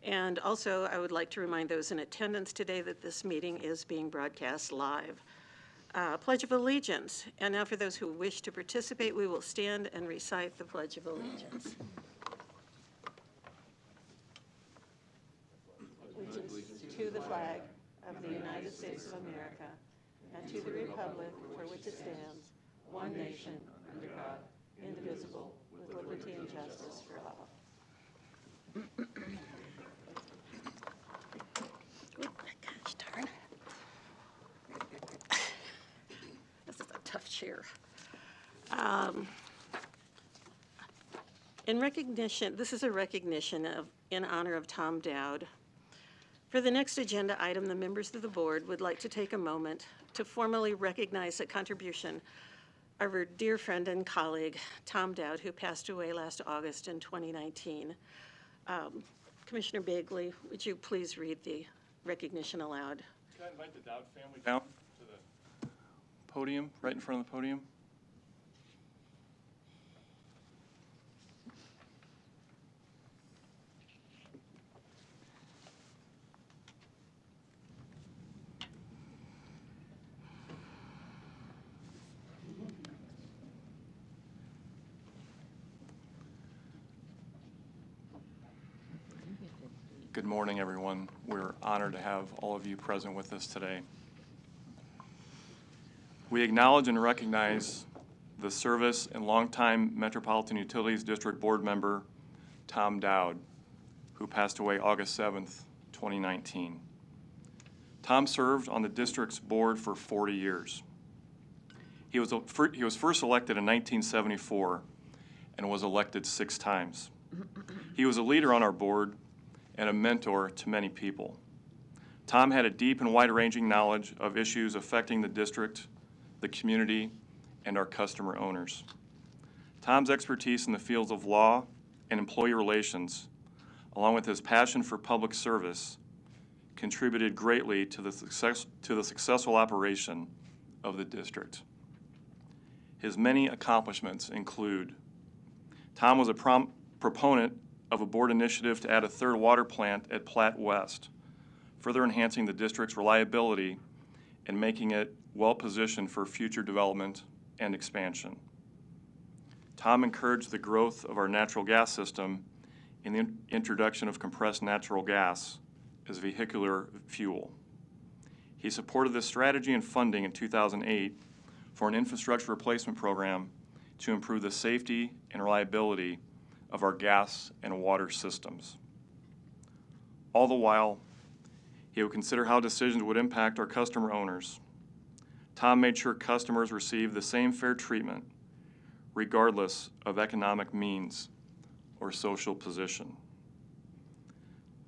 And also, I would like to remind those in attendance today that this meeting is being broadcast live. Pledge of Allegiance. And now for those who wish to participate, we will stand and recite the Pledge of Allegiance. Allegiance to the flag of the United States of America and to the republic for which it stands, one nation, under God, indivisible, with liberty and justice for all. Gosh darn. This is a tough chair. This is a recognition in honor of Tom Dowd. For the next agenda item, the members of the board would like to take a moment to formally recognize the contribution of our dear friend and colleague, Tom Dowd, who passed away last August in 2019. Commissioner Bagley, would you please read the recognition aloud? Can I invite the Dowd family down to the podium, right in front of the podium? Good morning, everyone. We're honored to have all of you present with us today. We acknowledge and recognize the service and longtime Metropolitan Utilities District Board member, Tom Dowd, who passed away August 7th, 2019. Tom served on the district's board for 40 years. He was first elected in 1974 and was elected 6 times. He was a leader on our board and a mentor to many people. Tom had a deep and wide-ranging knowledge of issues affecting the district, the community, and our customer owners. Tom's expertise in the fields of law and employee relations, along with his passion for public service, contributed greatly to the successful operation of the district. His many accomplishments include: Tom was a proponent of a board initiative to add a 3rd water plant at Platte West, further enhancing the district's reliability and making it well-positioned for future development and expansion. Tom encouraged the growth of our natural gas system in the introduction of compressed natural gas as vehicular fuel. He supported this strategy and funding in 2008 for an infrastructure replacement program to improve the safety and reliability of our gas and water systems. All the while, he would consider how decisions would impact our customer owners. Tom made sure customers received the same fair treatment, regardless of economic means or social position.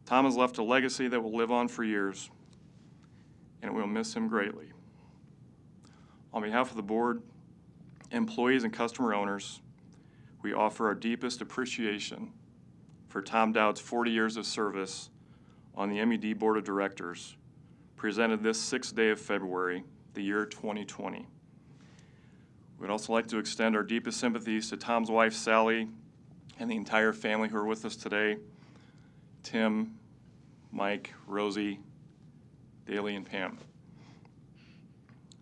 Tom has left a legacy that will live on for years, and we will miss him greatly. On behalf of the board, employees, and customer owners, we offer our deepest appreciation for Tom Dowd's 40 years of service on the MED Board of Directors, presented this 6th day of February, the year 2020. We'd also like to extend our deepest sympathies to Tom's wife, Sally, and the entire family who are with us today: Tim, Mike, Rosie, Daly, and Pam.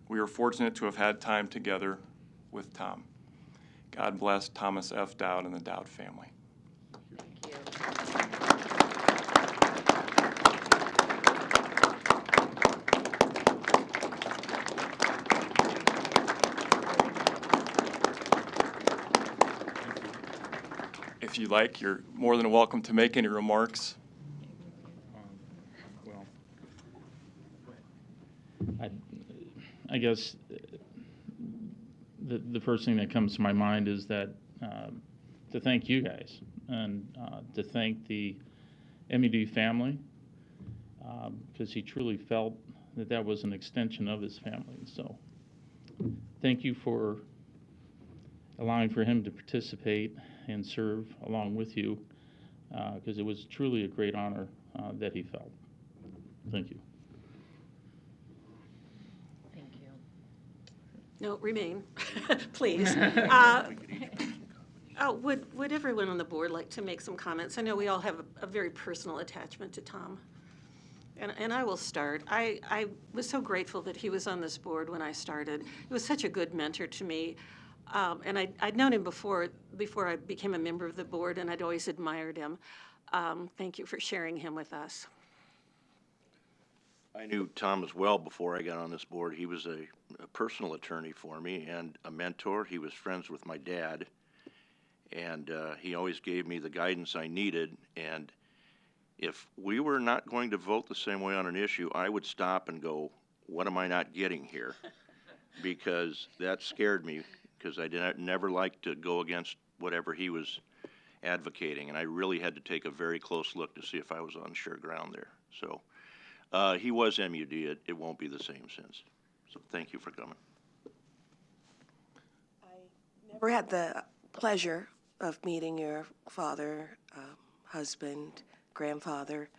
We are fortunate to have had time together with Tom. God bless Thomas F. Dowd and the Dowd family. If you like, you're more than welcome to make any remarks. I guess the first thing that comes to my mind is that to thank you guys and to thank the MED family, because he truly felt that that was an extension of his family. So thank you for allowing for him to participate and serve along with you, because it was truly a great honor that he felt. Thank you. Thank you. No, remain, please. Would everyone on the board like to make some comments? I know we all have a very personal attachment to Tom. And I will start. I was so grateful that he was on this board when I started. He was such a good mentor to me. And I'd known him before I became a member of the board, and I'd always admired him. Thank you for sharing him with us. I knew Tom as well before I got on this board. He was a personal attorney for me and a mentor. He was friends with my dad, and he always gave me the guidance I needed. And if we were not going to vote the same way on an issue, I would stop and go, what am I not getting here? Because that scared me, because I never liked to go against whatever he was advocating, and I really had to take a very close look to see if I was on sure ground there. So he was MUD. It won't be the same since. So thank you for coming. Never had the pleasure of meeting your father, husband, grandfather,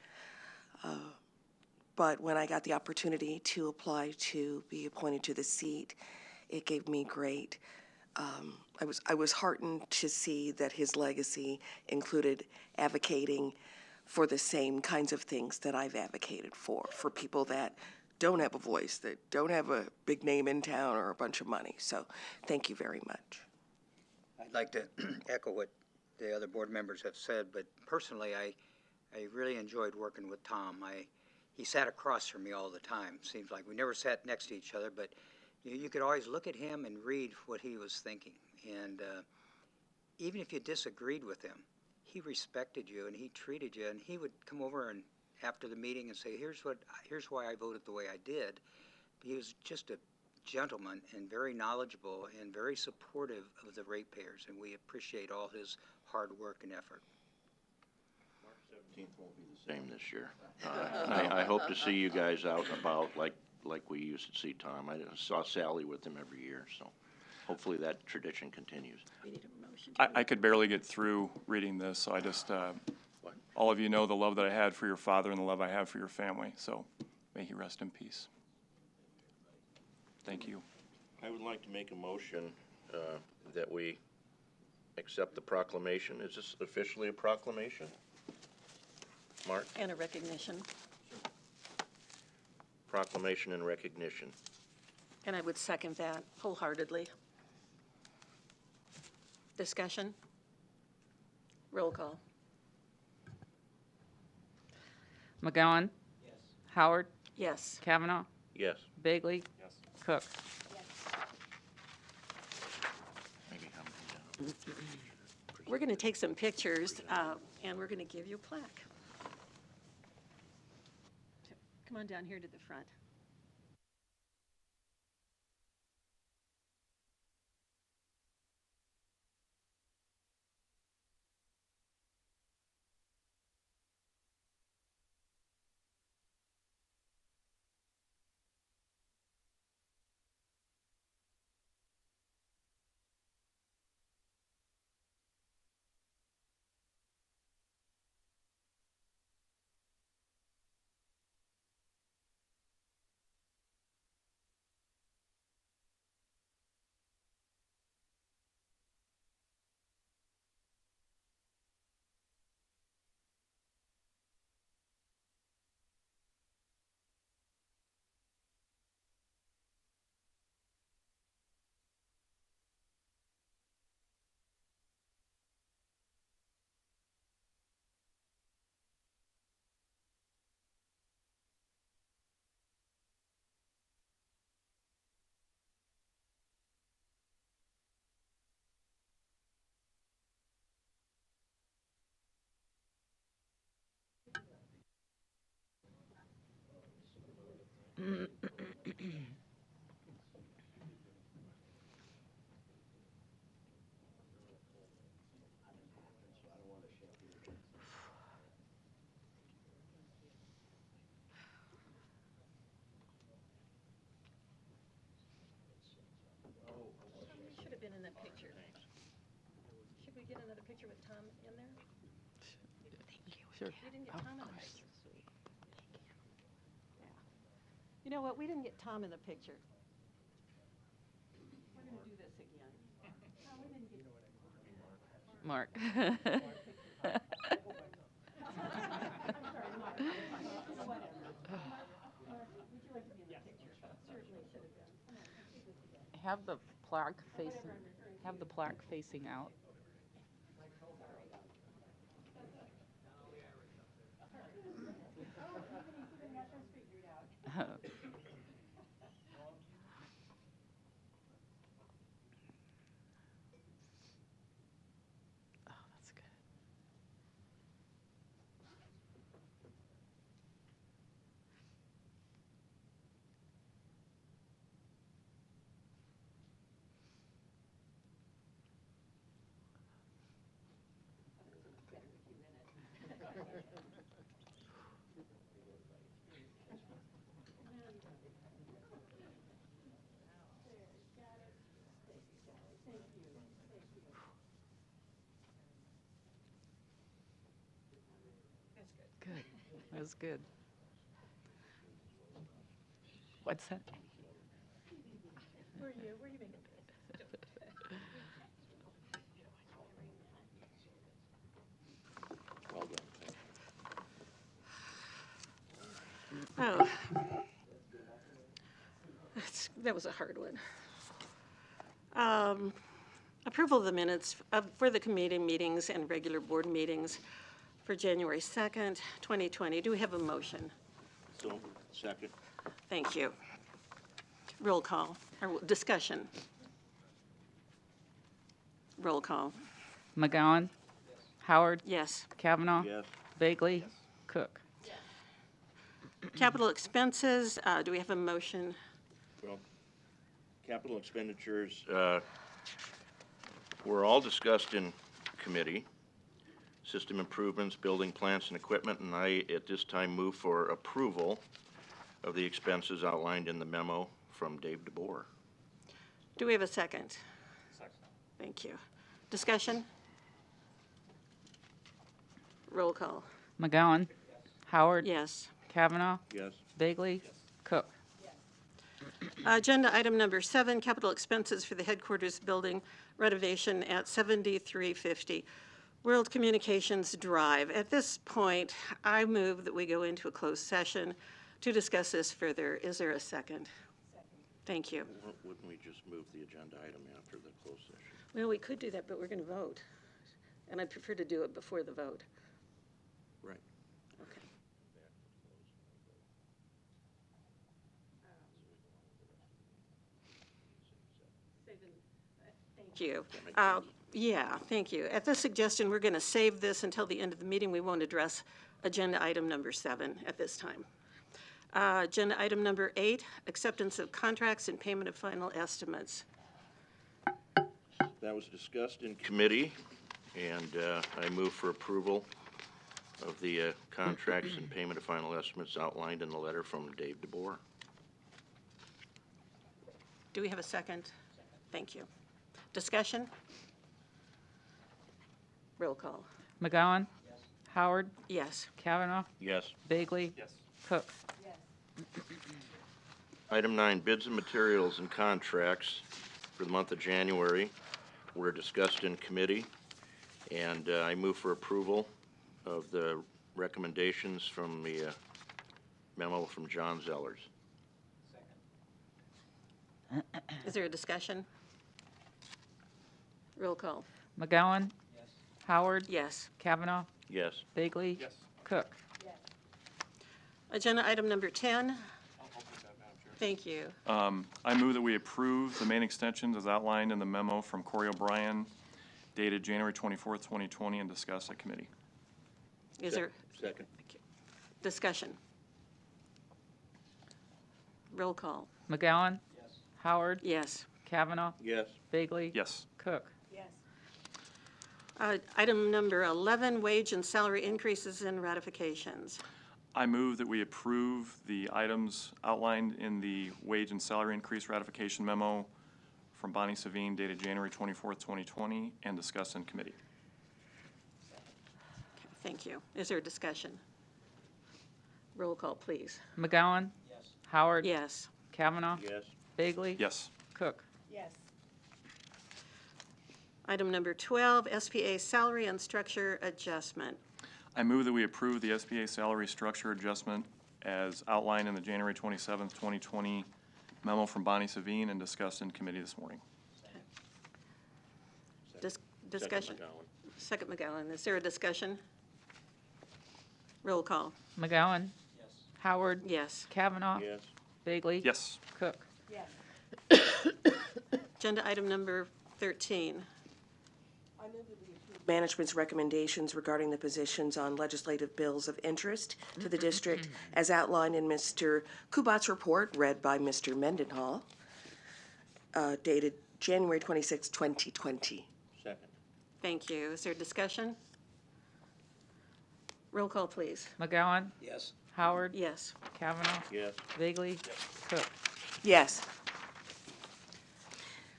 but when I got the opportunity to apply to be appointed to the seat, it gave me great. I was heartened to see that his legacy included advocating for the same kinds of things that I've advocated for people that don't have a voice, that don't have a big name in town or a bunch of money. So thank you very much. I'd like to echo what the other board members have said, but personally, I really enjoyed working with Tom. He sat across from me all the time. Seems like we never sat next to each other, but you could always look at him and read what he was thinking. And even if you disagreed with him, he respected you and he treated you. And he would come over and after the meeting and say, here's why I voted the way I did. He was just a gentleman and very knowledgeable and very supportive of the ratepayers, and we appreciate all his hard work and effort. March 17th won't be the same this year. I hope to see you guys out and about like we used to see Tom. I saw Sally with him every year, so hopefully that tradition continues. We need a motion. I could barely get through reading this, so I just, all of you know the love that I had for your father and the love I have for your family, so may he rest in peace. Thank you. I would like to make a motion that we accept the proclamation. Is this officially a proclamation? Mark? And a recognition. Proclamation and recognition. And I would second that wholeheartedly. Discussion? Roll call. McGowan? Yes. Howard? Yes. Kavanaugh? Yes. Bagley? Yes. Cook? We're going to take some pictures, and we're going to give you a plaque. Come on down here to the front. get another picture with Tom in there? Sure. We didn't get Of Tom in the course. picture. You know what, we didn't get Tom in the picture. We're gonna do this again. No, we didn't get. Mark. Have the plaque facing. Have the plaque facing out. Oh, that's good. Good. That was good. What's that? Where are you? Where are you making? Well done. Oh. That was a hard one. Approval of the minutes for the committee meetings and regular board meetings for January 2nd, 2020. Do we have a motion? So, second. Thank you. Roll call, or discussion. Roll call. McGowan? Howard? Yes. Kavanaugh? Yes. Bagley? Cook? Capital expenses, do we have a motion? Well, capital expenditures were all discussed in committee. System improvements, building plants and equipment, and I, at this time, move for approval of the expenses outlined in the memo from Dave DeBoer. Do we have a second? Second. Thank you. Discussion? Roll call. McGowan? Howard? Yes. Kavanaugh? Yes. Bagley? Cook? Agenda item number 7, capital expenses for the headquarters building renovation at 7350 World Communications Drive. At this point, I move that we go into a closed session to discuss this further. Is there a second? Second. Thank you. Wouldn't we just move the agenda item after the closed session? Well, we could do that, but we're going to vote. And I'd prefer to do it before the vote. Right. Okay. Thank you. Yeah, thank you. At this suggestion, we're going to save this until the end of the meeting. We won't address agenda item number 7 at this time. Agenda item number 8, acceptance of contracts and payment of final estimates. That was discussed in committee, and I move for approval of the contracts and payment of final estimates outlined in the letter from Dave DeBoer. Do we have a second? Thank you. Discussion? Roll call. McGowan? Yes. Howard? Yes. Kavanaugh? Yes. Bagley? Yes. Cook? Item 9, bids and materials and contracts for the month of January were discussed in committee, and I move for approval of the recommendations from the memo from John Zellers. Is there a discussion? Roll call. McGowan? Yes. Howard? Yes. Kavanaugh? Yes. Bagley? Yes. Cook? Agenda item number 10. Thank you. I move that we approve the main extensions as outlined in the memo from Corey O'Brien dated January 24th, 2020, and discussed at committee. Is there Second. discussion? Roll call. McGowan? Yes. Howard? Yes. Kavanaugh? Yes. Bagley? Yes. Cook? Item number 11, wage and salary increases and ratifications. I move that we approve the items outlined in the wage and salary increase ratification memo from Bonnie Savine dated January 24th, 2020, and discussed in committee. Thank you. Is there a discussion? Roll call, please. McGowan? Yes. Howard? Yes. Kavanaugh? Yes. Bagley? Yes. Cook? Yes. Item number 12, SPA salary and structure adjustment. I move that we approve the SBA salary structure adjustment as outlined in the January 27th, 2020 memo from Bonnie Savine and discussed in committee this morning. Discussion. Second McGowan. Second McGowan. Is there a discussion? Roll call. McGowan? Yes. Howard? Yes. Kavanaugh? Yes. Bagley? Yes. Cook? Yes. Agenda item number 13. Management's recommendations regarding the positions on legislative bills of interest to the district as outlined in Mr. Kubat's report, read by Mr. Mendenhall, dated January 26, 2020. Second. Thank you. Is there discussion? Roll call, please. McGowan? Yes. Howard? Yes. Kavanaugh? Yes. Bagley? Cook? Yes.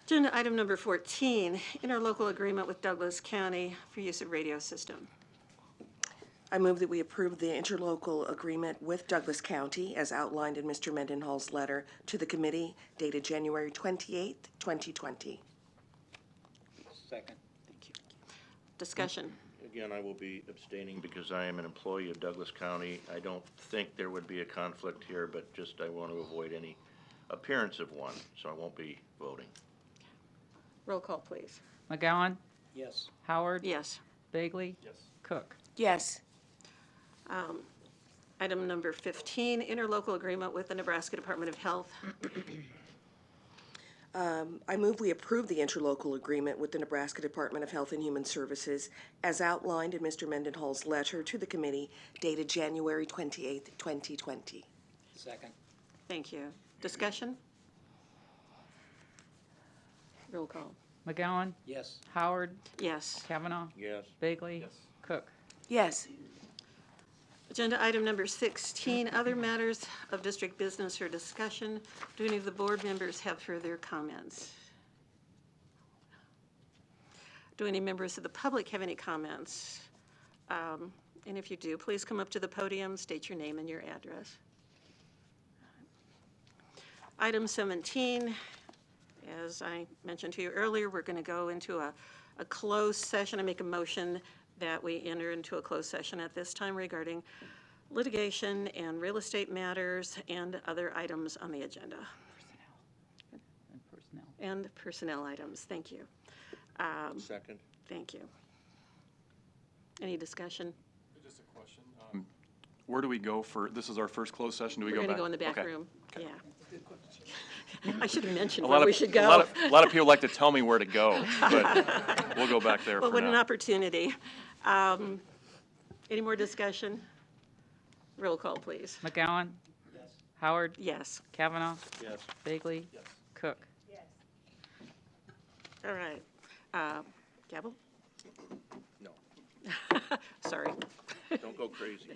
Agenda item number 14, interlocal agreement with Douglas County for use of radio system. I move that we approve the interlocal agreement with Douglas County as outlined in Mr. Mendenhall's letter to the committee dated January 28, 2020. Second. Thank you. Discussion. Again, I will be abstaining because I am an employee of Douglas County. I don't think there would be a conflict here, but just I want to avoid any appearance of one, so I won't be voting. Roll call, please. McGowan? Yes. Howard? Yes. Bagley? Yes. Cook? Yes. Item number 15, interlocal agreement with the Nebraska Department of Health. I move we approve the interlocal agreement with the Nebraska Department of Health and Human Services as outlined in Mr. Mendenhall's letter to the committee dated January 28, 2020. Second. Thank you. Discussion? Roll call. McGowan? Yes. Howard? Yes. Kavanaugh? Yes. Bagley? Yes. Cook? Yes. Agenda item number 16, other matters of district business or discussion. Do any of the board members have further comments? Do any members of the public have any comments? And if you do, please come up to the podium, state your name and your address. Item 17, as I mentioned to you earlier, we're going to go into a closed session. I make a motion that we enter into a closed session at this time regarding litigation and real estate matters and other items on the agenda. Personnel. And personnel items. Thank you. Second. Thank you. Any discussion? Just a question. Where do we go for, this is our first closed session, do we We're go going back? to go in the back Okay. room. Yeah. I should have mentioned A where lot we of, should a lot go. of, a lot of people like to tell me where to go, but we'll go back there Well, for what an now. opportunity. Any more discussion? Roll call, please. McGowan? Yes. Howard? Yes. Kavanaugh? Yes. Bagley? Yes. Cook? All right. Gavel? No. Sorry. Don't go crazy.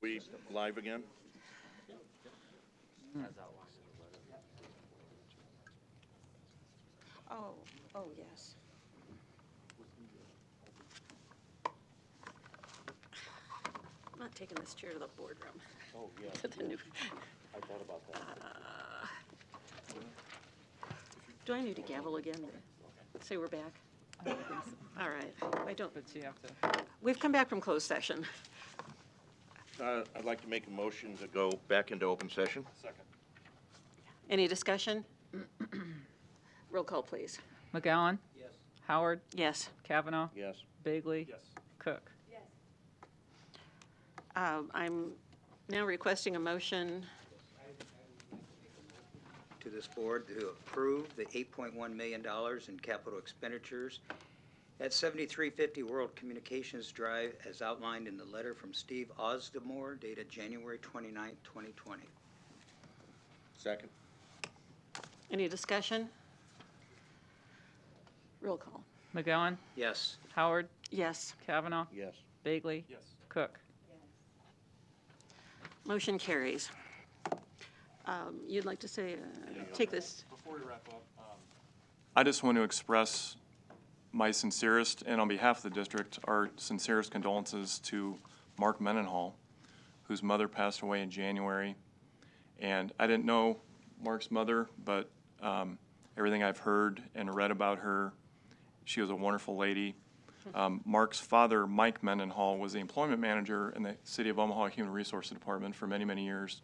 We live again? Oh, yes. I'm not taking this chair to the boardroom. Oh, yeah. To the new. I thought about that. Do I need to gavel again? Say we're back? I don't think so. All right. I don't. But you have to. We've come back from closed session. I'd like to make a motion to go back into open session. Second. Any discussion? Roll call, please. McGowan? Yes. Howard? Yes. Kavanaugh? Yes. Bagley? Yes. Cook? I'm now requesting a motion. To this board to approve the $8.1 million in capital expenditures at 7350 World Communications Drive as outlined in the letter from Steve Osdemore dated January 29, 2020. Second. Any discussion? Roll call. McGowan? Yes. Howard? Yes. Kavanaugh? Yes. Bagley? Yes. Cook? Motion carries. You'd like to say, take this. Before we wrap up, I just want to express my sincerest, and on behalf of the district, our sincerest condolences to Mark Mendenhall, whose mother passed away in January. And I didn't know Mark's mother, but everything I've heard and read about her, she was a wonderful lady. Mark's father, Mike Mendenhall, was the employment manager in the City of Omaha Human Resources Department for many, many years,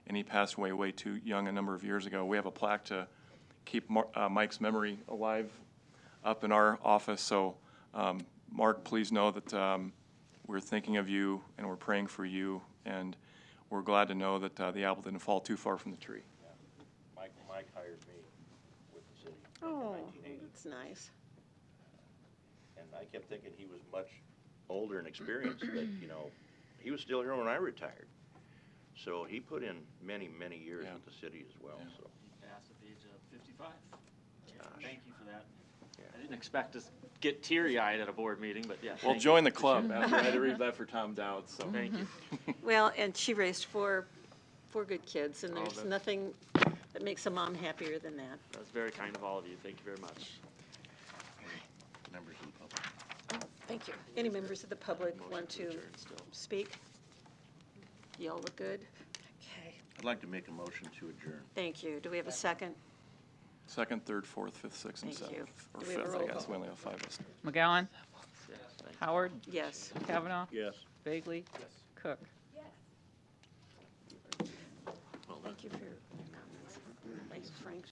and he passed away way too young a number of years ago. We have a plaque to keep Mike's memory alive up in our office. So, Mark, please know that we're thinking of you and we're praying for you, and we're glad to know that the apple didn't fall too far from the tree. Yeah. Mike hired me with the city in Oh, 1980. that's nice. And I kept thinking he was much older and experienced, but, you know, he was still here when I retired. So he put in many, many years with the city as well, so. He passed at the age of 55. Gosh. Thank you for that. Yeah. I didn't expect to get teary-eyed at a board meeting, but yeah. Well, thank join you. the club after I had to read that for Tom Dowd. So. Thank you. Well, and she raised four good kids, and Oh, there's that's- nothing that makes a mom happier than that. That's very kind of all of you. Thank you very much. Members of the public. Thank you. Any members of the public want to speak? You all look good? Okay, I'd like to make a motion to adjourn. thank you. Do we have a second? Second, third, fourth, fifth, sixth, and Thank you. seventh. Or Do we have a fifth, I roll guess. call? We only have 5 of us. McGowan? Yes, thank you. Howard? Yes. Kavanaugh? Yes. Bagley? Yes. Cook? Thank you for your comments. Thanks, Frank.